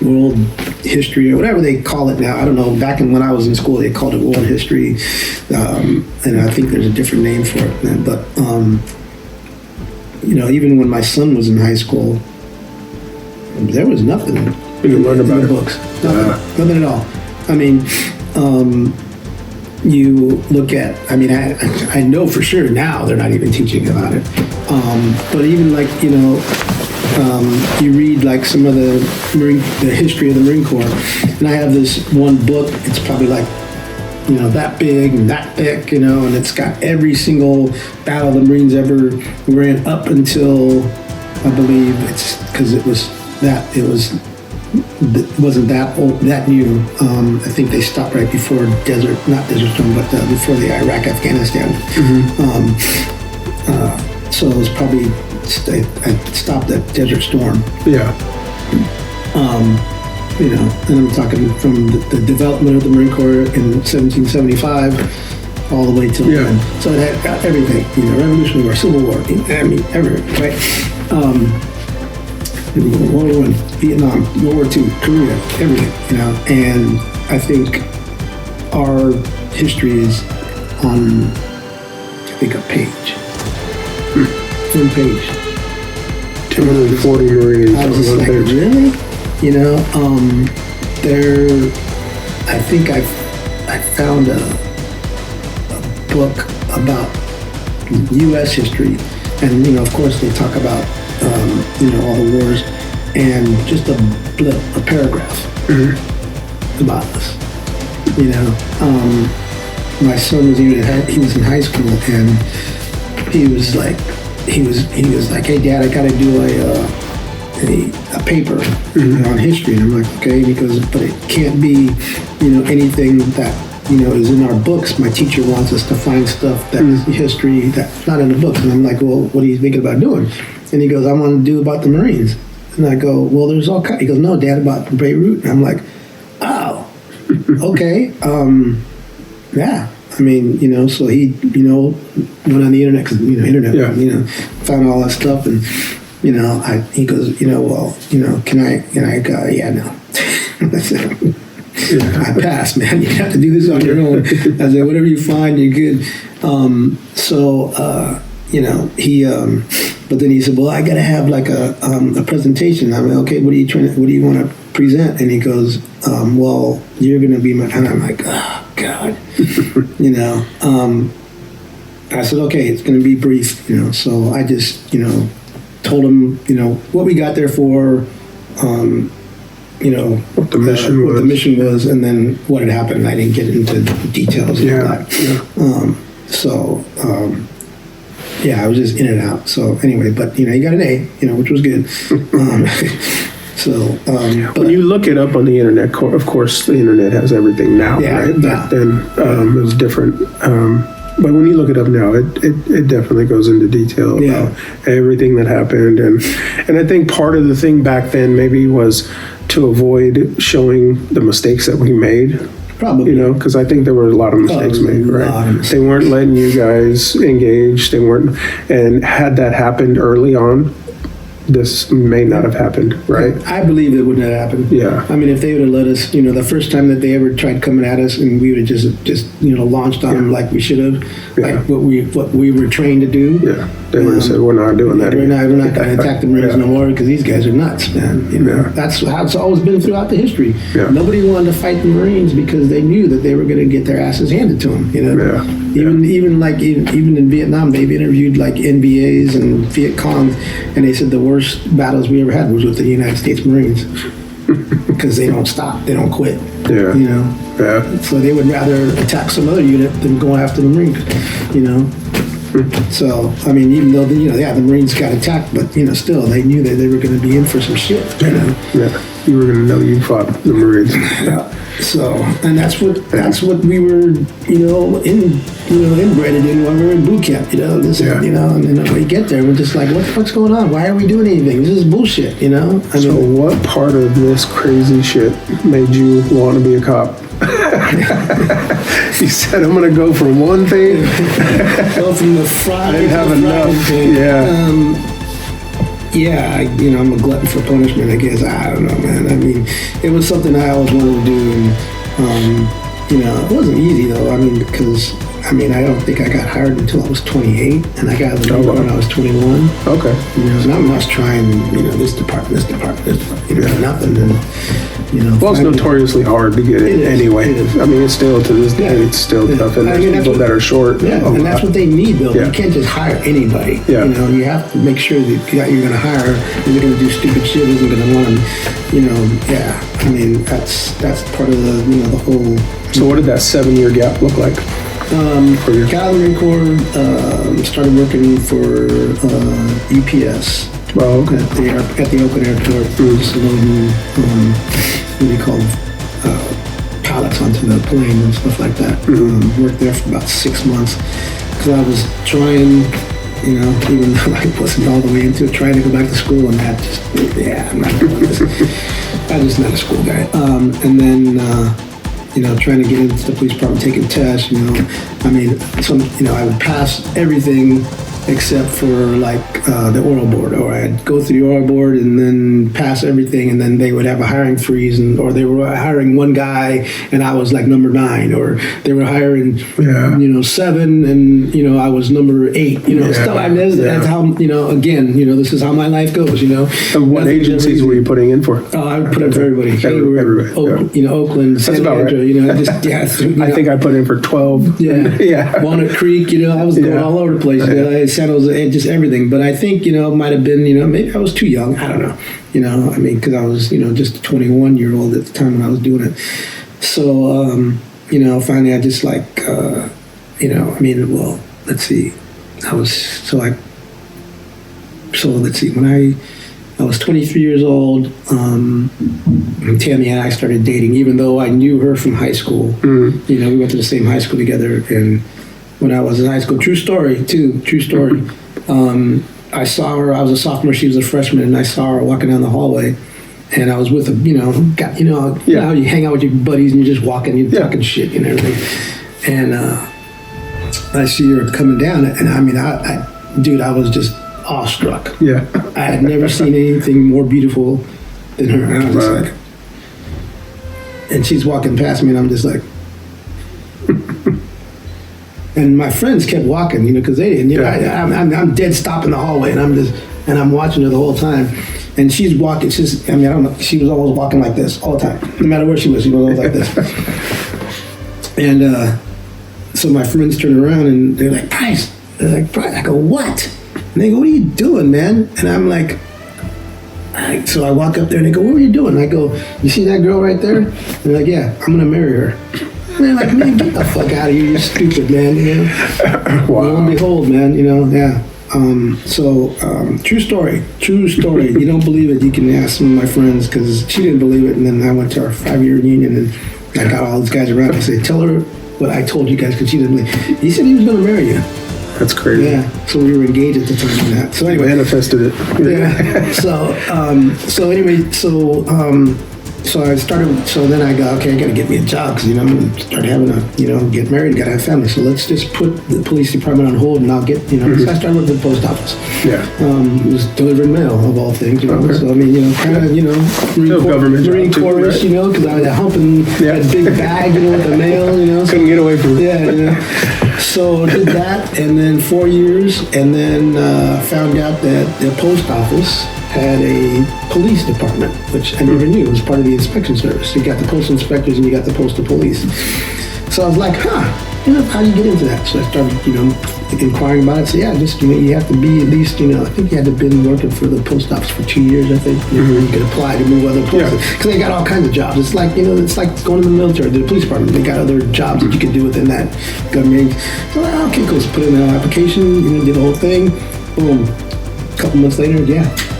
World history or whatever they call it now. I don't know. Back when I was in school, they called it world history, and I think there's a different name for it. But even when my son was in high school, there was nothing in the books. Nothing at all. You look at, I know for sure now they're not even teaching about it. But even like, you read like some of the history of the Marine Corps, and I have this one book, it's probably like, that big and that thick, and it's got every single battle the Marines ever ran up until, I believe it wasn't that old, that new. I think they stopped right before not Desert Storm, but before the Iraq Afghanistan. So it was probably I stopped at Desert Storm. Yeah. And I'm talking from the development of the Marine Corps in 1775 all the way till then. So it had got everything. Revolutionary War, Civil War. Everything, right? World War I, Vietnam, World War II, Korea, everything, and I think our history is on, a page. One page. 240 Marines I was on just one like, page. really? I think I found a book about U.S. history, and, of course they talk about all the wars, and just a paragraph about us. My son was he was in high school, and he was like, hey Dad, I gotta do a paper on history, and I'm like, okay, but it can't be anything that is in our books. My teacher wants us to find stuff that's history that's not in the books, and I'm like, well, what are you thinking about doing? And he goes, I want to do about the Marines. And I go, well, there's all kinds. He goes, no, Dad, about Beirut. And I'm like, oh, okay. Yeah. So he, went on the internet, because, internet, found all that stuff. And, he goes, well, can I? And I go, yeah, no. I said, I passed, man. You have to do this on your own. I said, whatever you find, you're good. He, but then he said, well, I got to have like a presentation. I'm like, okay, what do you want to present? And he goes, well, you're going to be my, and I'm like, oh, God, I said, okay, it's going to be brief, so I just, told him, what we got there for, what the mission was, and then what had happened. I didn't get into the details of that. Yeah, I was just in and out. So anyway, but you got an A, which was good. When you look it up on the internet, of course, the internet has everything now, right? Back then, it was different. But when you look it up now, it definitely goes into detail about everything that happened, and I think part of the thing back then maybe was to avoid showing the mistakes that we made. Probably. Because I think there were a lot of mistakes made, right? They weren't letting you guys engage. They weren't, and had that happened early on, this may not have happened, right? I believe it wouldn't have happened. Yeah. I mean, if they would have let us, the first time that they ever tried coming at us, and we would have just launched on them like we should have, like what we were trained to do. Yeah. They would have said, "We're not doing that. We're not going to attack the Marines no more because these guys are nuts, man." That's how it's always been throughout the history. Yeah. Nobody wanted to fight the Marines because they knew that they were going to get their asses handed to them. Even in Vietnam, they've interviewed like NVAs and Viet Cong, and they said the worst battles we ever had was with the United States Marines because they don't stop, they don't quit. Yeah. Yeah. So they would rather attack some other unit than go after the Marines. So I mean, even though the Marines got attacked, but still they knew that they were going to be in for some shit. Yeah. You were going to know you fought the Marines. Yeah. So, and that's what we were, inbred in when we were in boot camp. And then when we get there, we're just like, what the fuck's going on? Why are we doing anything? This is bullshit. So, what part of this crazy shit made you want to be a cop? You said, I'm going to go from one thing. Go from the fry. I didn't have enough. Yeah. I'm a glutton for punishment, I guess. I don't know, man. I mean, it was something I always wanted to do, and, it wasn't easy, though. I mean, because, I don't think I got hired until I was 28, and I got the job when I was 21. Okay. And I was trying, this department, nothing, and, well, it's notoriously hard to get it anyway. I mean, it's still, to this day, it's still tough, and there's people that are short. Yeah, and that's what they need, though. You can't just hire anybody. Yeah. You have to make sure that you're going to hire isn't going to do stupid shit, isn't going to want to, I mean, that's part of the whole. So what did that 7-year gap look like? Got out of the Marine Corps, started working for UPS. Oh, okay. At the Oakland Airport, just loading, what do you call pallets onto the plane and stuff like that. Worked there for about 6 months because I was trying, even though I wasn't all the way into it, trying to go back to school, and that just, I'm not doing this. I'm just not a school guy. And then, trying to get into the police department, taking tests, I would pass everything except for the oral board, or I'd go through the oral board and then pass everything, and then they would have a hiring freeze, or they were hiring one guy and I was like number 9, or they were hiring 7 and I was number 8. Stuff. I mean, that's how again, this is how my life goes. And what agencies were you putting in for? Oh, I would put in for everybody. Everybody. Oakland, San Diego. Right. I think I put in for 12. Yeah. Walnut Creek. I was going all over the place. San Jose, just everything. But I think, it might have been, maybe I was too young. I don't know. Because I was, just a 21-year-old at the time when I was doing it. So, finally I just well, let's see. Let's see. When I was 23 years old, Tammy and I started dating, even though I knew her from high school. We went to the same high school together, and when I was in high school, true story. I saw her. I was a sophomore. She was a freshman, and I saw her walking down the hallway. And I was with a, how you hang out with your buddies and you're just walking, you're talking shit and everything. And I see her coming down, and I was just awestruck. Yeah, I had never seen anything more beautiful than her. And I was just like, and she's walking past me, and I'm just like. And my friends kept walking, because they didn't. I'm dead stop in the hallway, and I'm watching her the whole time. And she's walking. I don't know. She was always walking like this all the time, no matter where she was always like this. And so my friends turn around and they're like, "Bryce." They're like, "Bryce." I go, "What?" And they go, "What are you doing, man?" And I'm like, so I walk up there and they go, "What were you doing?" And I go, "You see that girl right there?" And they're like, "Yeah, I'm gonna marry her." And they're like, "Man, get the fuck out of here, you stupid, man." Wow. Lo and behold, man, yeah. True story. You don't believe it, you can ask some of my friends, because she didn't believe it. And then I went to our 5-year reunion, and I got all these guys around. I said, "Tell her what I told you guys," because she didn't believe. He said he was going to marry you. That's crazy. Yeah. So we were engaged at the time of that. So anyway, manifested it. Yeah. so I started. So then I go, okay, I got to get me a job because I'm going to start having get married, got to have family. So let's just put the police department on hold, and I'll get So I started working at the post office. Yeah. It was delivering mail of all things. Okay. So I mean, kind of Marine Corps-ish, because I was humping that big bag, with the mail, So, couldn't get away from it. Yeah, So did that, and then 4 years, and then found out that the post office had a police department, which I never knew. It was part of the inspection service. You got the postal inspectors and you got the postal police. So I was like, how do you get into that? So I started, inquiring about it. So yeah, just, you have to be at least, I think you had to have been working for the post office for 2 years, I think. You could apply to move other places. Because they got all kinds of jobs. It's like, it's like going to the military, the police department. They got other jobs that you could do within that government. So okay, cool. So put in an application, did the whole thing. Boom. A couple months later,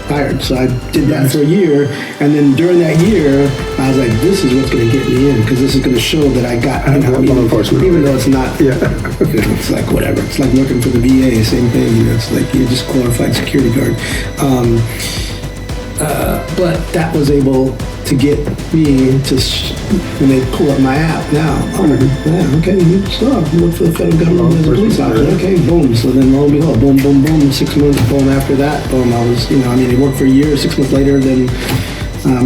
hired. So I did that for a year, and then during that year, I was like, "This is what's going to get me in, because this is going to show that I got law enforcement." Even though it's not, it's like whatever. It's like working for the VA, same thing. It's like you're just glorified security guard. But that was able to get me to when they pull up my app now. Okay, you work for the federal government as a police officer. Okay, boom. So then lo and behold, boom, boom, boom. 6 months, boom. After that, boom. I was, it worked for a year. 6 months later, then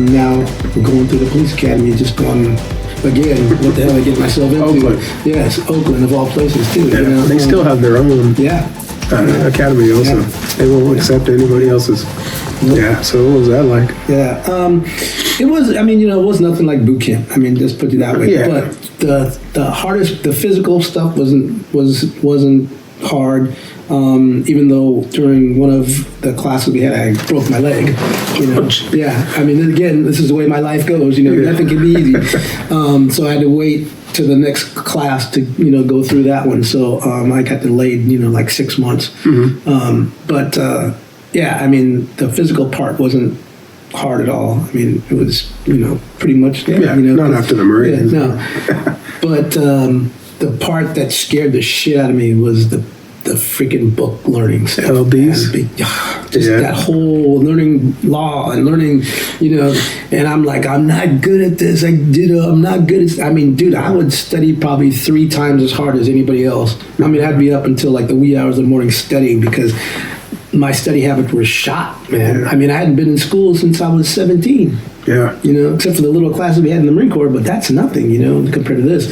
now going through the police academy, just going. Again, what the hell I get myself into? Oakland. Yes, Oakland of all places too. Yeah, they still have their own academy also. Yeah. They won't accept anybody else's. Nope. Yeah, so what was that like? Yeah, it was, it was nothing like boot camp. Just put it that way. Yeah. But the hardest, the physical stuff wasn't hard. Even though during one of the classes we had, I broke my leg. Yeah, again, this is the way my life goes. Nothing can be easy. So I had to wait to the next class to go through that one. So I got delayed, like 6 months. The physical part wasn't hard at all. It was pretty much not after the Marines. No, but the part that scared the shit out of me was the freaking book learning stuff. LDs? That whole learning law and learning, and I'm like, I'm not good at this. I'm not good at, dude, I would study probably 3 times as hard as anybody else. I'd be up until like the wee hours of the morning studying because my study habits were shot, man. I hadn't been in school since I was 17. Yeah. Except for the little classes we had in the Marine Corps, but that's nothing, compared to this.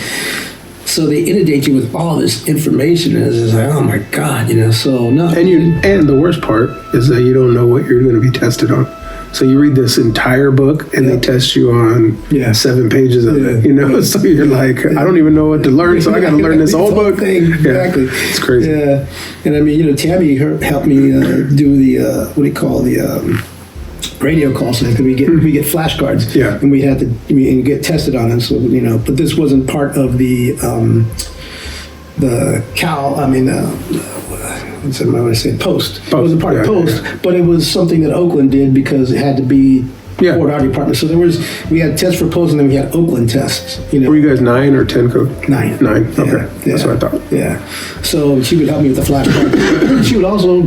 So they inundate you with all this information, and it's like, oh my God, so no. And the worst part is that you don't know what you're going to be tested on. So you read this entire book, and they test you on 7 pages of it, So you're like, I don't even know what to learn, so I got to learn this whole book. Exactly. It's crazy. Yeah. And Tabby helped me do the, what do you call the radio call signs, because we get flashcards, and we had to get tested on it. So but this wasn't part of the what's it, I want to say post. It wasn't part of post, but it was something that Oakland did because it had to be for our department. So we had tests for post, and then we had Oakland tests. Were you guys 9 or 10 code? 9. 9. Okay, that's what I thought. Yeah. So she would help me with the flashcard. She would also,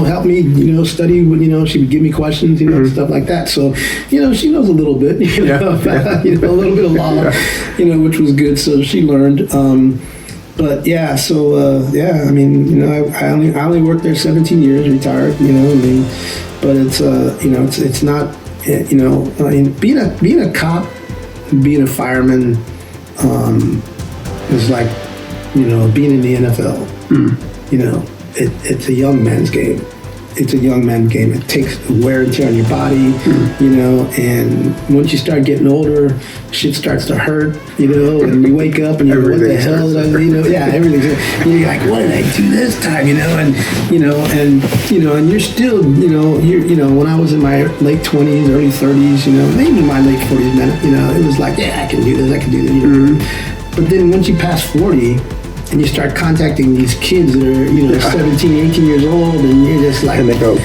help me, study. She would give me questions, stuff like that. So, she knows a little bit, a little bit of law, which was good. So she learned. But yeah, so I only worked there 17 years, retired. But it's not. Being a cop, being a fireman, is like, being in the NFL. It's a young man's game. It's a young man's game. It takes wear and tear on your body, and once you start getting older, shit starts to hurt, and you wake up and you're like, what the hell did I, everything's, you're like, what did I do this time, and you're still, when I was in my late 20s, early 30s, maybe my late 40s, man, it was like, I can do this, I can do this, But then once you pass 40, and you start contacting these kids that are, 17, 18 years old, and you're just like, and they go,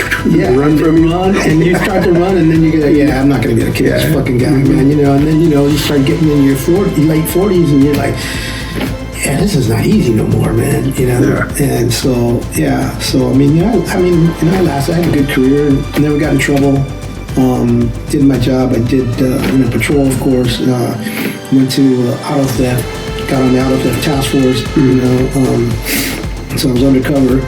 run from you, and you start to run, and then you go, I'm not going to be a kid, this fucking guy, man, and then, you start getting in your late 40s, and you're like, this is not easy no more, man, and so, I lasted, I had a good career, never got in trouble, Did my job. I did patrol, of course. Went to auto theft. Got on the auto theft task force. So I was undercover.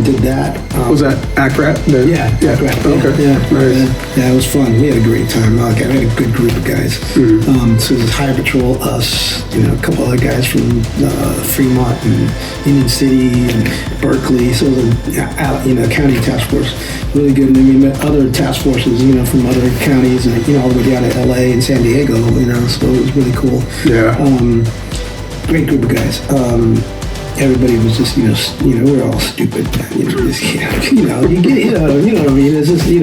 Did that. Was that ACRAT? Yeah. ACRAT. Okay. Yeah. Nice. Yeah, it was fun. We had a great time. We had a good group of guys. So it was High Patrol, us, a couple other guys from Fremont and Union City and Berkeley. So it was a county task force. Really good. And then we met other task forces, from other counties and all the way down to LA and San Diego. So it was really cool. Yeah. Great group of guys. Everybody was just, we're all stupid. You get, what I mean? It's just, you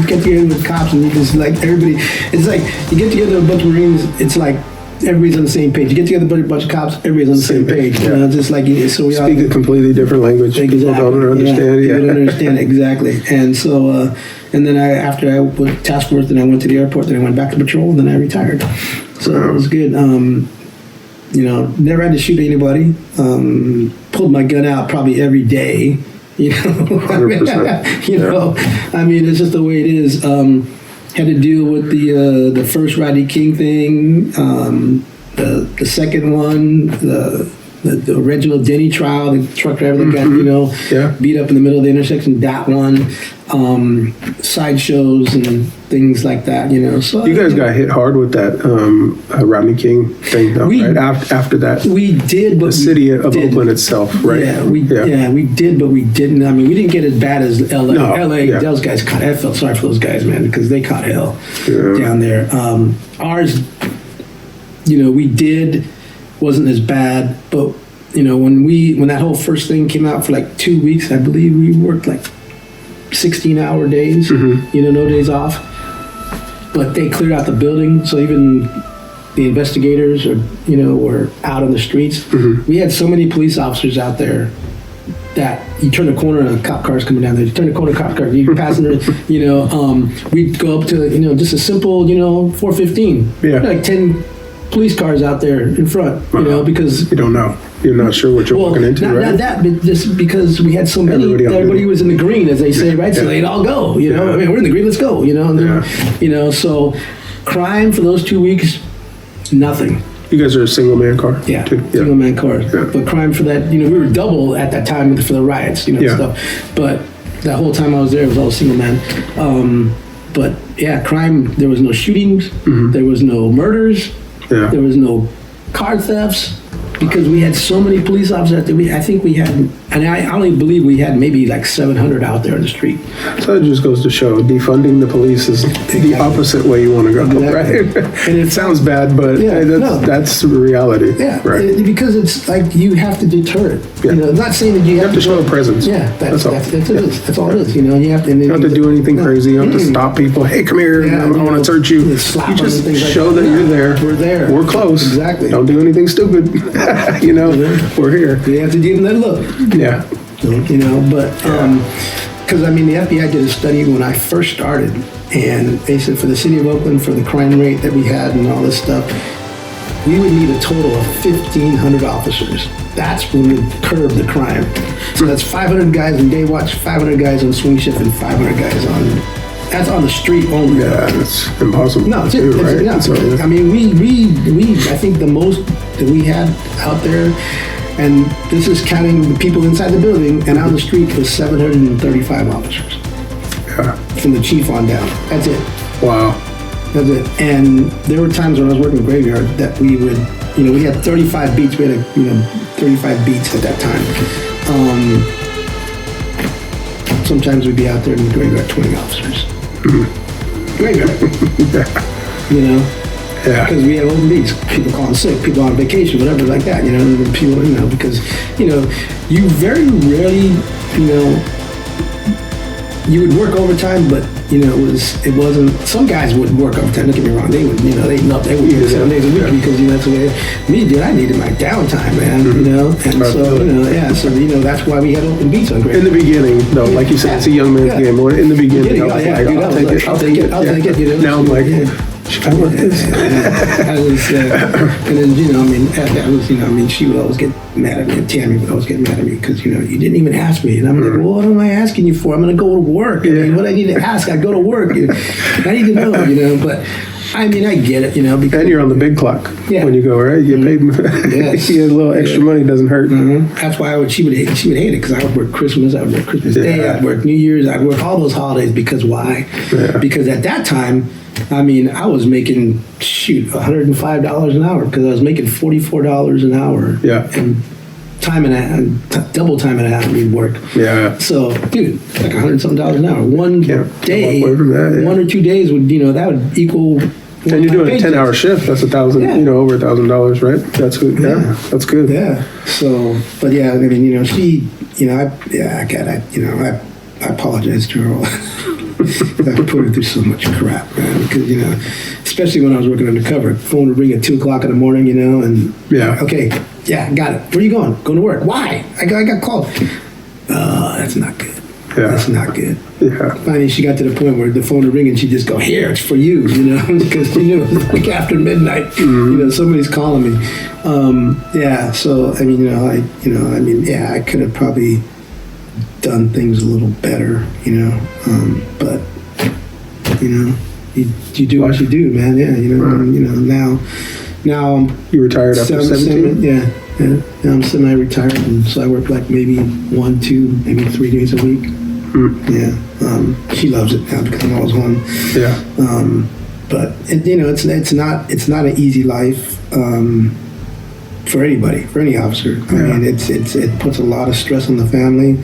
get together with cops and you just everybody. It's like you get together with a bunch of Marines. It's like everybody's on the same page. You get together with a bunch of cops. Everybody's on the same page. Yeah. Just like so we speak a completely different language. Exactly. People don't understand. People don't understand it, exactly. And so, and then after I went task force, then I went to the airport. Then I went back to patrol. And then I retired. So it was good. Never had to shoot anybody. Pulled my gun out probably every day. 100%. I mean, it's just the way it is. Had to deal with the first Rodney King thing, the second one, the original Denny trial, the truck driver that got beat up in the middle of the intersection. That one, sideshows and things like that. So you guys got hit hard with that Rodney King thing, though, right? After that, we did, but the city of Oakland itself, right? Yeah, we did, but we didn't. I mean, we didn't get as bad as LA. No, those guys caught. I felt sorry for those guys, man, because they caught hell down there. Ours, we did, wasn't as bad, but when that whole first thing came out for like 2 weeks, I believe we worked like 16-hour days. No days off. But they cleared out the building, so even the investigators were out on the streets. We had so many police officers out there that you turn a corner and a cop car's coming down there. You turn a corner, cop car, you're passing it. We'd go up to just a simple 415. Like 10 police cars out there in front. Because you don't know. You're not sure what you're walking into, right? Not that, but just because we had so many, everybody was in the green, as they say, right? So they'd all go, I mean, we're in the green, let's go, and then, so crime for those 2 weeks, nothing. You guys are a single man car? Yeah, too? Single man car. Yeah. But crime for that, we were double at that time for the riots, stuff. But that whole time I was there, it was all single man. But yeah, crime, there was no shootings, there was no murders, there was no car thefts. Because we had so many police officers out there, I think we had, and I only believe we had maybe like 700 out there in the street. So it just goes to show, defunding the police is the opposite way you want to go, right? And it sounds bad, but that's the reality. Yeah, right. Because it's like you have to deter it. Not saying that you have to show a presence. Yeah, that's all. That's all it is. You have to. You don't have to do anything crazy. You don't have to stop people. Hey, come here. I want to search you. You just show that you're there. We're there. We're close. Exactly. Don't do anything stupid. We're here. You have to give them that look. Yeah. But because the FBI did a study when I first started, and they said for the city of Oakland, for the crime rate that we had and all this stuff, we would need a total of 1,500 officers. That's when we curb the crime. So that's 500 guys on day watch, 500 guys on swing shift, and 500 guys that's on the street only. Yeah, that's impossible. No, to do, right? I mean, we I think the most that we had out there, and this is counting the people inside the building and out on the street, was 735 officers. Yeah. From the chief on down. That's it. Wow. That's it. And there were times when I was working graveyard that we would, we had 35 beats. We had 35 beats at that time. Sometimes we'd be out there in the graveyard, 20 officers. Graveyard. Yeah. Because we have open beats, people calling sick, people on vacation, whatever like that, and people, because, you very rarely, you would work overtime, but, it wasn't, some guys wouldn't work overtime, don't get me wrong, they would, they would work 7 days a week because, that's the way, me, dude, I needed my downtime, man, and so, so, that's why we had open beats on Great. In the beginning, though, like you said, it's a young man's game. In the beginning, I was like, I'll take it. Now I'm like, I want this. I was, and then, you know, I mean, that was, you know, I mean, she would always get mad at me, and Tammy would always get mad at me because, you know, you didn't even ask me. And I'm like, well, what am I asking you for? I'm going to go to work. I mean, what I need to ask, I go to work. I need to know, you know, but I mean, I get it, you know. Because, And you're on the big clock when you go, right? You get paid. Yes. You get a little extra money, doesn't hurt. That's why she would hate it because I would work Christmas, I would work Christmas Day, I'd work New Year's, I'd work all those holidays because why? Yeah. Because at that time, I mean, I was making, $105 an hour because I was making $44 an hour. Yeah. And double time and a half we'd work. Yeah. So, dude, like $100-something an hour. One day, walk away from that, yeah. 1 or 2 days would, you know, that would equal. And you're doing a 10-hour shift. That's $1,000, you know, over $1,000, right? That's good. Yeah, that's good. Yeah. So, but yeah, I mean, you know, she, you know, I apologize to her. I put her through so much crap, man. Because, you know, especially when I was working undercover, phone would ring at 2:00 in the morning, you know, and okay, yeah, got it. Where are you going? Going to work. Why? I got called. That's not good. Yeah. That's not good. Yeah. Finally, she got to the point where the phone would ring and she'd just go, "Here, it's for you," you know, because she knew it was like after midnight. You know, somebody's calling me. Yeah. So I mean, I could have probably done things a little better, you know, but you know, you do what you do, man. Yeah, you know, now You retired after 17? Yeah. Now I'm semi-retired, and so I work like maybe 1, 2, maybe 3 days a week. Yeah, she loves it now because I'm always home. Yeah. But you know, it's not an easy life for anybody, for any officer. I mean, it puts a lot of stress on the family.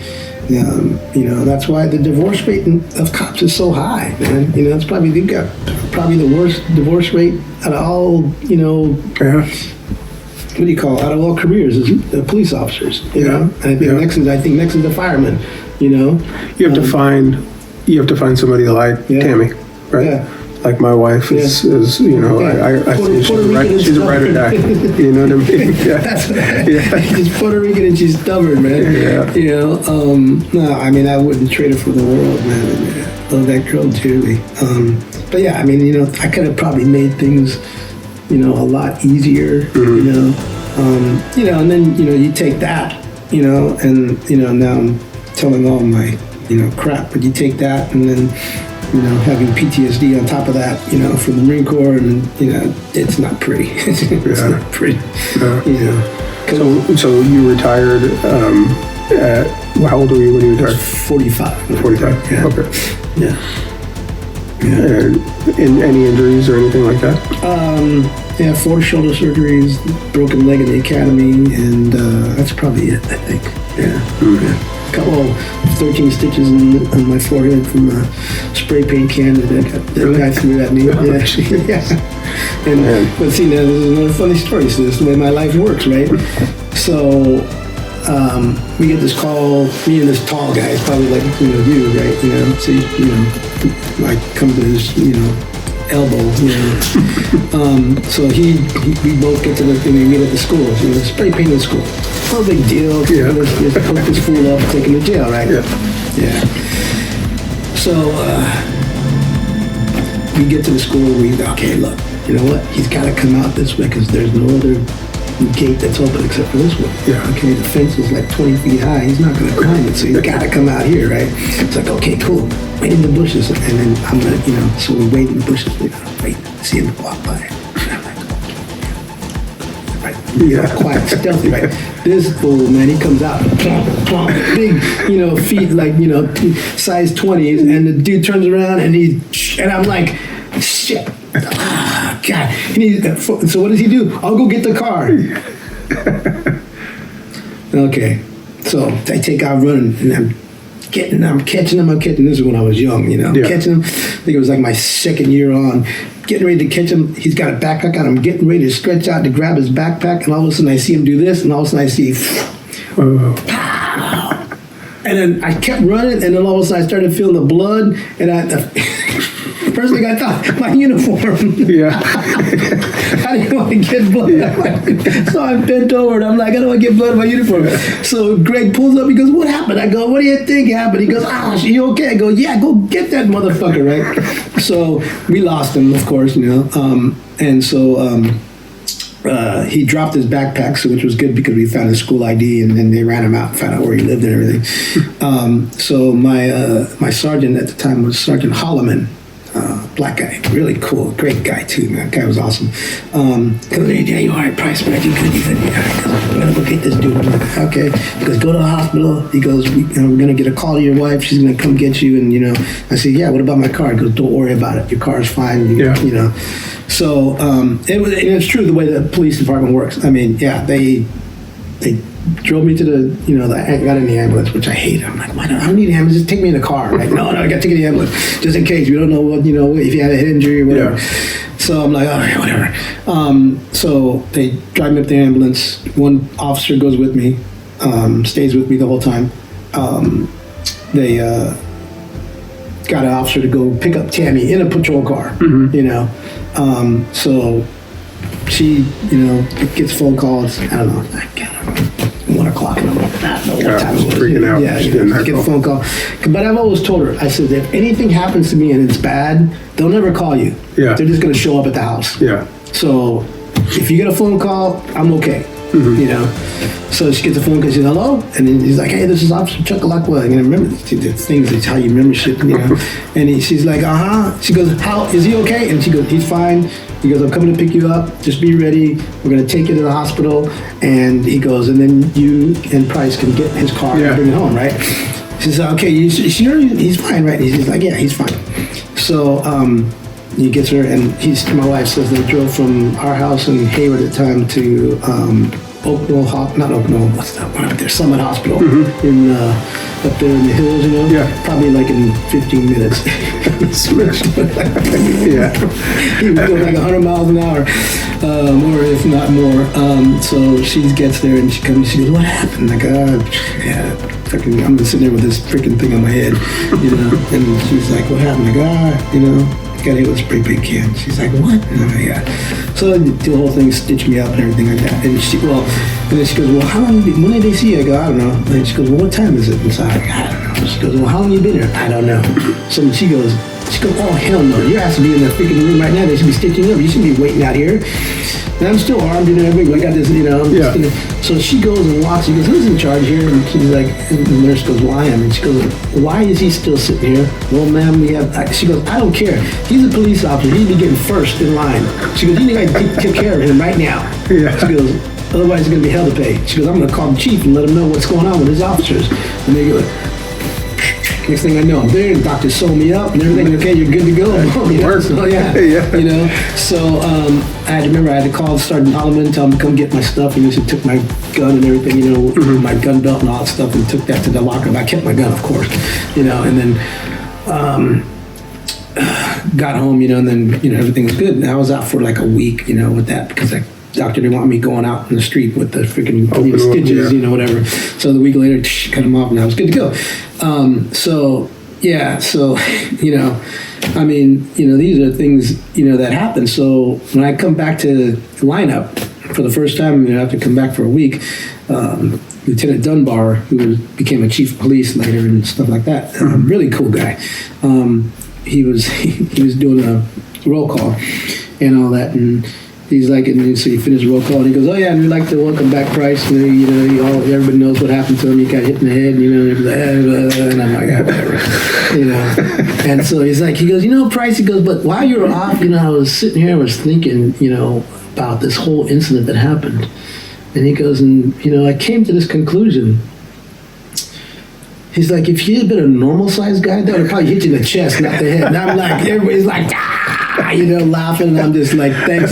You know, that's why the divorce rate of cops is so high, man. You know, they've got probably the worst divorce rate out of all, you know, what do you call it? Out of all careers is the police officers, you know? And I think next is the firemen, you know? You have to find somebody like Tammy, right? Yeah. Like my wife is you know, I think she's a ride or die. You know what I mean? Yeah. She's Puerto Rican and she's stubborn, man. Yeah. You know, no, I mean, I wouldn't trade her for the world, man. I love that girl dearly. But yeah, I mean, you know, I could have probably made things, you know, a lot easier, you know, and then, you know, you take that, you know, and, you know, now I'm telling all my, you know, crap, but you take that and then, you know, having PTSD on top of that, you know, from the Marine Corps, and, you know, it's not pretty. It's not pretty, you know. So you retired at, how old were you when you retired? 45. 45, yeah. Okay. Yeah. And any injuries or anything like that? Yeah, 4 shoulder surgeries, broken leg in the academy, and that's probably it, I think. Yeah. Couple 13 stitches on my forehead from a spray paint can that guy threw at me. Yeah, actually, yeah. But see, now this is another funny story. So this is the way my life works, right? So we get this call. Me and this tall guy, it's probably like, you know, you, right? You know, so you know, I come to his, you know, elbow, you know. So we both get to the thing. We meet at the school. You know, spray paint in school. No big deal. Yeah. Let's hook this fool up, take him to jail, right? Yeah. So we get to the school. Okay, look. You know what? He's got to come out this way because there's no other gate that's open except for this one. Yeah. Okay. The fence is like 20 feet high. He's not going to climb it, so he's got to come out here, right? It's like, okay, cool. Wait in the bushes, and then I'm gonna, you know. So we wait in the bushes. We wait, see him walk by. You know, quiet, stealthy, right? This fool, man, he comes out, plump, plump, big, you know, feet like, you know, size 20s, and the dude turns around and I'm like, shit, God. So what does he do? I'll go get the car. Okay, so I take out running, and I'm catching him. This is when I was young, you know. I'm catching him. I think it was like my second year on. Getting ready to catch him. He's got a backpack on. I'm getting ready to stretch out to grab his backpack, and all of a sudden I see him do this, and all of a sudden I see, pow! And then I kept running, and then all of a sudden I started feeling the blood, and First thing I thought, my uniform. Yeah. I didn't want to get blood. So I bent over and I'm like, I don't want to get blood on my uniform. So Greg pulls up. He goes, what happened? I go, what do you think happened? He goes, you okay? I go, yeah, go get that motherfucker, right? So we lost him, of course, and so he dropped his backpack, so which was good because we found his school ID, and then they ran him out and found out where he lived and everything. So my sergeant at the time was Sergeant Holloman, black guy, really cool, great guy too, man. That guy was awesome. Goes, hey, you all right, Price, man? You good? He said, yeah. We're gonna go get this dude. I'm like, okay. He goes, go to the hospital. He goes, we're gonna get a call to your wife. She's gonna come get you. And I said, yeah. What about my car? He goes, don't worry about it. Your car's fine. So it's true the way the police department works. I mean, yeah, they drove me to I got in the ambulance, which I hate. I'm like, I don't need an ambulance. Just take me in the car. Like, no, I got to take you in the ambulance just in case. We don't know what, if you had a head injury or whatever. Yeah. So I'm like, all right, whatever. So they drive me up the ambulance. One officer goes with me, stays with me the whole time. They got an officer to go pick up Tammy in a patrol car, so she, gets phone calls. I don't know, 1 o'clock, and I'm like, I don't know what time it was. Freaking out. Yeah, get a phone call. But I've always told her, I said, if anything happens to me and it's bad, they'll never call you. Yeah. They're just going to show up at the house. Yeah. So if you get a phone call, I'm okay. So she gets a phone call, she's hello, and then he's like, hey, this is Officer Chuckalakwa. And remember the things, it's how you remember shit, And she's like, She goes, how is he okay? And she goes, he's fine. He goes, I'm coming to pick you up. Just be ready. We're gonna take you to the hospital. And he goes, and then you and Price can get his car and bring it home, right? She says, okay, you sure he's fine, right? And he's like, yeah, he's fine. So he gets her, and my wife says they drove from our house in Hayward at the time to Summit Hospital in up there in the hills, probably like in 15 minutes. He was going like 100 miles an hour, or if not more. So she gets there and she comes. She goes, "What happened?" Like, I'm sitting there with this freaking thing on my head, And she's like, "What happened?" Like, got hit with a spray paint can. She's like, what? And I'm like, yeah. So the whole thing stitched me up and everything like that. And then she goes, well, when did they see you? I go, I don't know. And she goes, well, what time is it? And so I'm like, I don't know. She goes, well, how long you been here? I don't know. So she goes, oh, hell no. Your ass to be in the freaking room right now. They should be stitching you up. You shouldn't be waiting out here. And I'm still armed, everything. I got this, So she goes and walks. She goes, who's in charge here? And she's like, and the nurse goes, well, I am. And she goes, why is he still sitting here? Well, ma'am, she goes, I don't care. He's a police officer. He'd be getting first in line. She goes, you need to take care of him right now. Yeah. She goes, otherwise he's going to be hell to pay. She goes, I'm going to call the chief and let him know what's going on with his officers. And they go, next thing I know, I'm there, and the doctor sewn me up and everything. Okay, you're good to go. So, So I had to call Sergeant Holloman and tell him to come get my stuff. And he took my gun and everything, my gun belt and all that stuff, and took that to the locker. I kept my gun, of course, and then got home, and then everything was good. And I was out for like a week, with that because the doctor didn't want me going out in the street with the freaking stitches, whatever. So the week later, cut them off, and I was good to go. I mean, these are things, that happen. So when I come back to the lineup for the first time, I have to come back for a week. Lieutenant Dunbar, who became a chief of police later and stuff like that, really cool guy. He was doing a roll call and all that, and he's like, and so he finished the roll call, and he goes, oh yeah, and we'd like to welcome back Price. Everybody knows what happened to him. He got hit in the head, and I'm like, whatever, And so he goes, Price, he goes, but while you were off, I was sitting here, I was thinking, about this whole incident that happened. And he goes, and, I came to this conclusion. He's like, if he had been a normal-sized guy, that would have probably hit you in the chest, not the head. And I'm like, everybody's like, laughing, and I'm just like, thanks,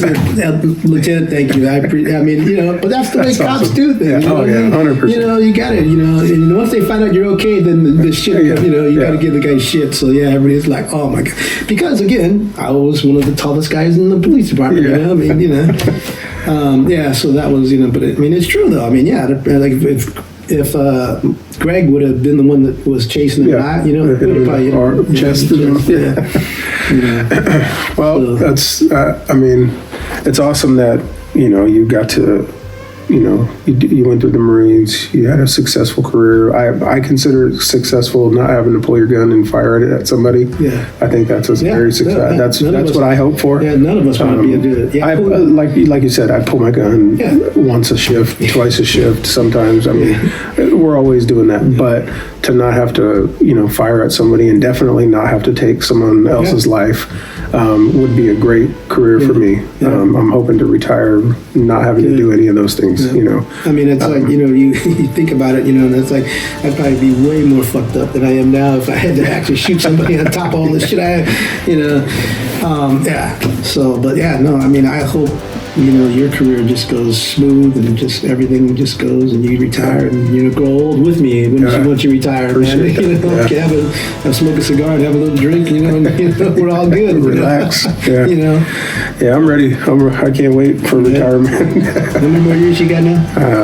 Lieutenant, thank you. But that's the way cops do things. Yeah. 100%. You got it, and once they find out you're okay, then the shit, you got to give the guy shit. So, yeah, everybody's like, oh, my God. Because, again, I was one of the tallest guys in the police department, So that was, but, it's true, though. Like, if Greg would have been the one that was chasing him, Yeah. he would have probably Or chested him. Well, that's, I mean, it's awesome that, you got to, you went through the Marines, you had a successful career. I consider it successful not having to pull your gun and fire it at somebody. Yeah. I think that's a very success. That's what I hope for. Yeah, none of us want to be able to do it. Yeah, like you said, I pull my gun once a shift, twice a shift, sometimes. I mean, we're always doing that. But to not have to, fire at somebody and definitely not have to take someone else's life would be a great career for me. I'm hoping to retire not having to do any of those things, I mean, it's like, you think about it, and it's like, I'd probably be way more fucked up than I am now if I had to actually shoot somebody on top of all this shit I have, So, but I mean, I hope, your career just goes smooth and just everything just goes and you retire and, grow old with me once you retire, man. Smoke a cigar and have a little drink, and we're all good. Relax. Yeah, I'm ready. I can't wait for retirement. How many more years you got now?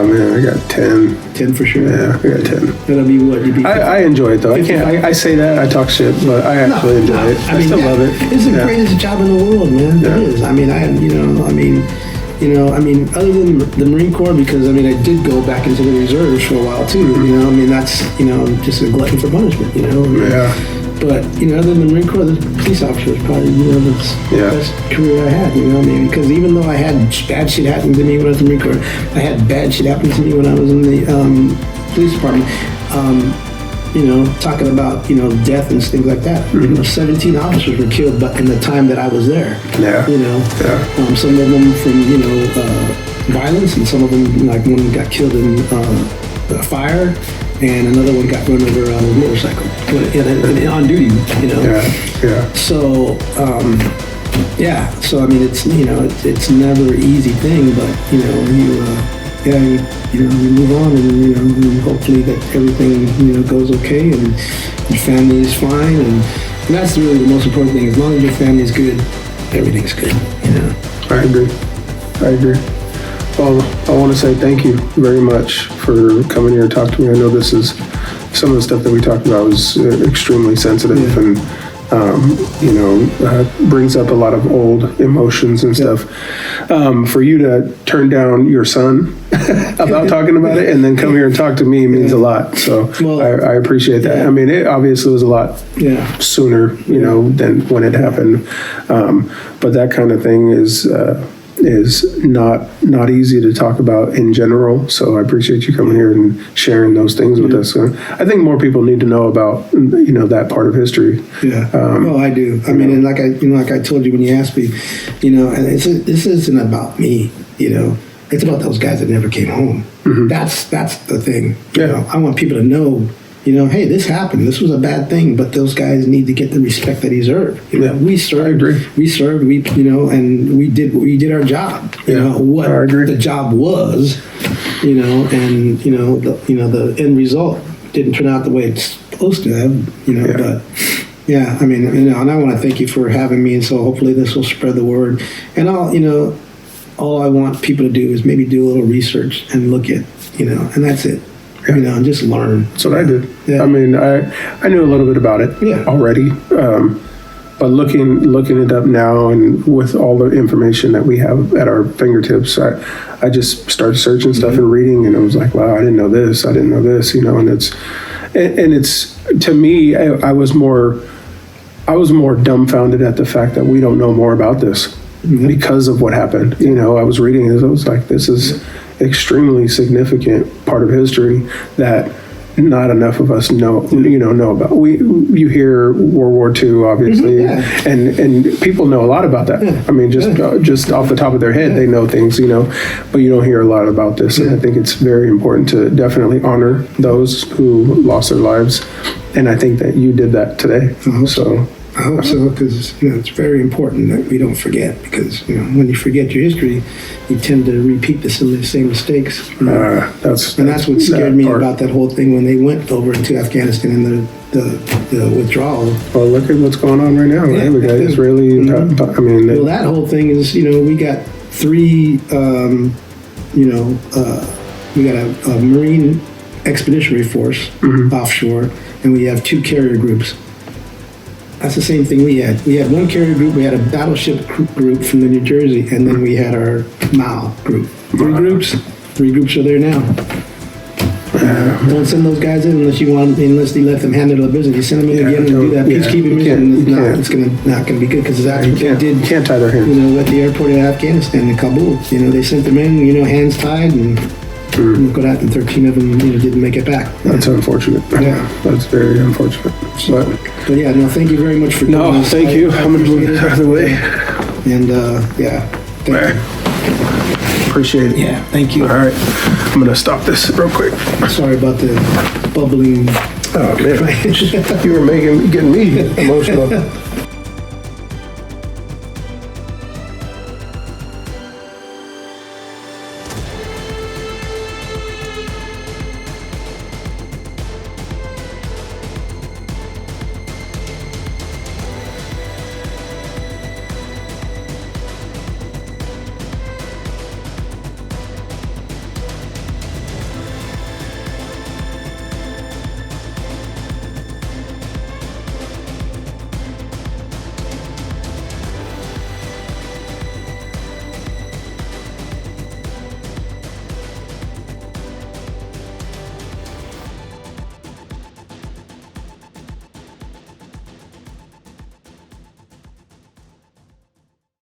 Man, I got 10. 10 for sure. Yeah, I got 10. That'll be what? You'd be I enjoy it though. I say that, I talk shit, but I actually enjoy it. I still love it. It's the greatest job in the world, man. It is. I mean, other than the Marine Corps, because I did go back into the reserves for a while too. That's just a glutton for punishment. But other than the Marine Corps, the police officer was probably the best career I had. Because even though I had bad shit happen to me when I was in the Marine Corps, I had bad shit happen to me when I was in the police department. Talking about death and things like that. 17 officers were killed, but in the time that I was there. Some of them from violence, and some of them, like one got killed in fire, and another one got run over on a motorcycle on duty. So so I mean, it's never an easy thing, but you move on, and hopefully that everything goes okay, and your family is fine, and that's really the most important thing. As long as your family is good, everything's good. I agree. Well, I want to say thank you very much for coming here and talking to me. I know this is some of the stuff that we talked about was extremely sensitive and brings up a lot of old emotions and stuff. For you to turn down your son about talking about it and then come here and talk to me means a lot. So I appreciate that. I mean, it obviously was a lot sooner, than when it happened. But that kind of thing is not easy to talk about in general. So I appreciate you coming here and sharing those things with us. I think more people need to know about that part of history. Well, I do. I mean, and like I told you when you asked me, and this isn't about me. It's about those guys that never came home. That's the thing. I want people to know. Hey, this happened. This was a bad thing, but those guys need to get the respect they deserve. We served. We served. And we did our job. What the job was. And the end result didn't turn out the way it's supposed to have. But I mean, and I want to thank you for having me. And so hopefully this will spread the word. And all I want people to do is maybe do a little research and look at, and that's it. And just learn. That's what I did. I mean, I knew a little bit about it already, but looking it up now and with all the information that we have at our fingertips, I just started searching stuff and reading, and it was like, wow, I didn't know this, and it's to me, I was more dumbfounded at the fact that we don't know more about this because of what happened. I was reading it, I was like, this is extremely significant part of history that not enough of us know about. You hear World War II, obviously, and people know a lot about that. I mean, just off the top of their head, they know things, but you don't hear a lot about this. And I think it's very important to definitely honor those who lost their lives. And I think that you did that today. I hope so, because it's very important that we don't forget. Because when you forget your history, you tend to repeat the same mistakes. That's what scared me about that whole thing when they went over into Afghanistan and the withdrawal. Well, look at what's going on right now. Right? We got Israeli. I mean, well, that whole thing is we got three. We got a Marine expeditionary force offshore, and we have 2 carrier groups. That's the same thing we had. We had 1 carrier group, we had a battleship group from the New Jersey, and then we had our MAL group. 3 groups. 3 groups are there now. Don't send those guys in unless they let them handle the business. You send them in again and do that peacekeeping mission, it's not gonna be good, because that's what they did. Can't tie their hands. At the airport in Afghanistan, in Kabul. They sent them in, hands tied, and look what happened. 13 of them, didn't make it back. That's unfortunate. Yeah. That's very unfortunate. But yeah, no, thank you very much for doing this. Thank you. I I'm gonna move appreciate it out of the way. And thank you. Appreciate it. Yeah, thank you. All right, I'm gonna stop this real quick. Sorry about the bubbling. Oh man, you were getting me emotional.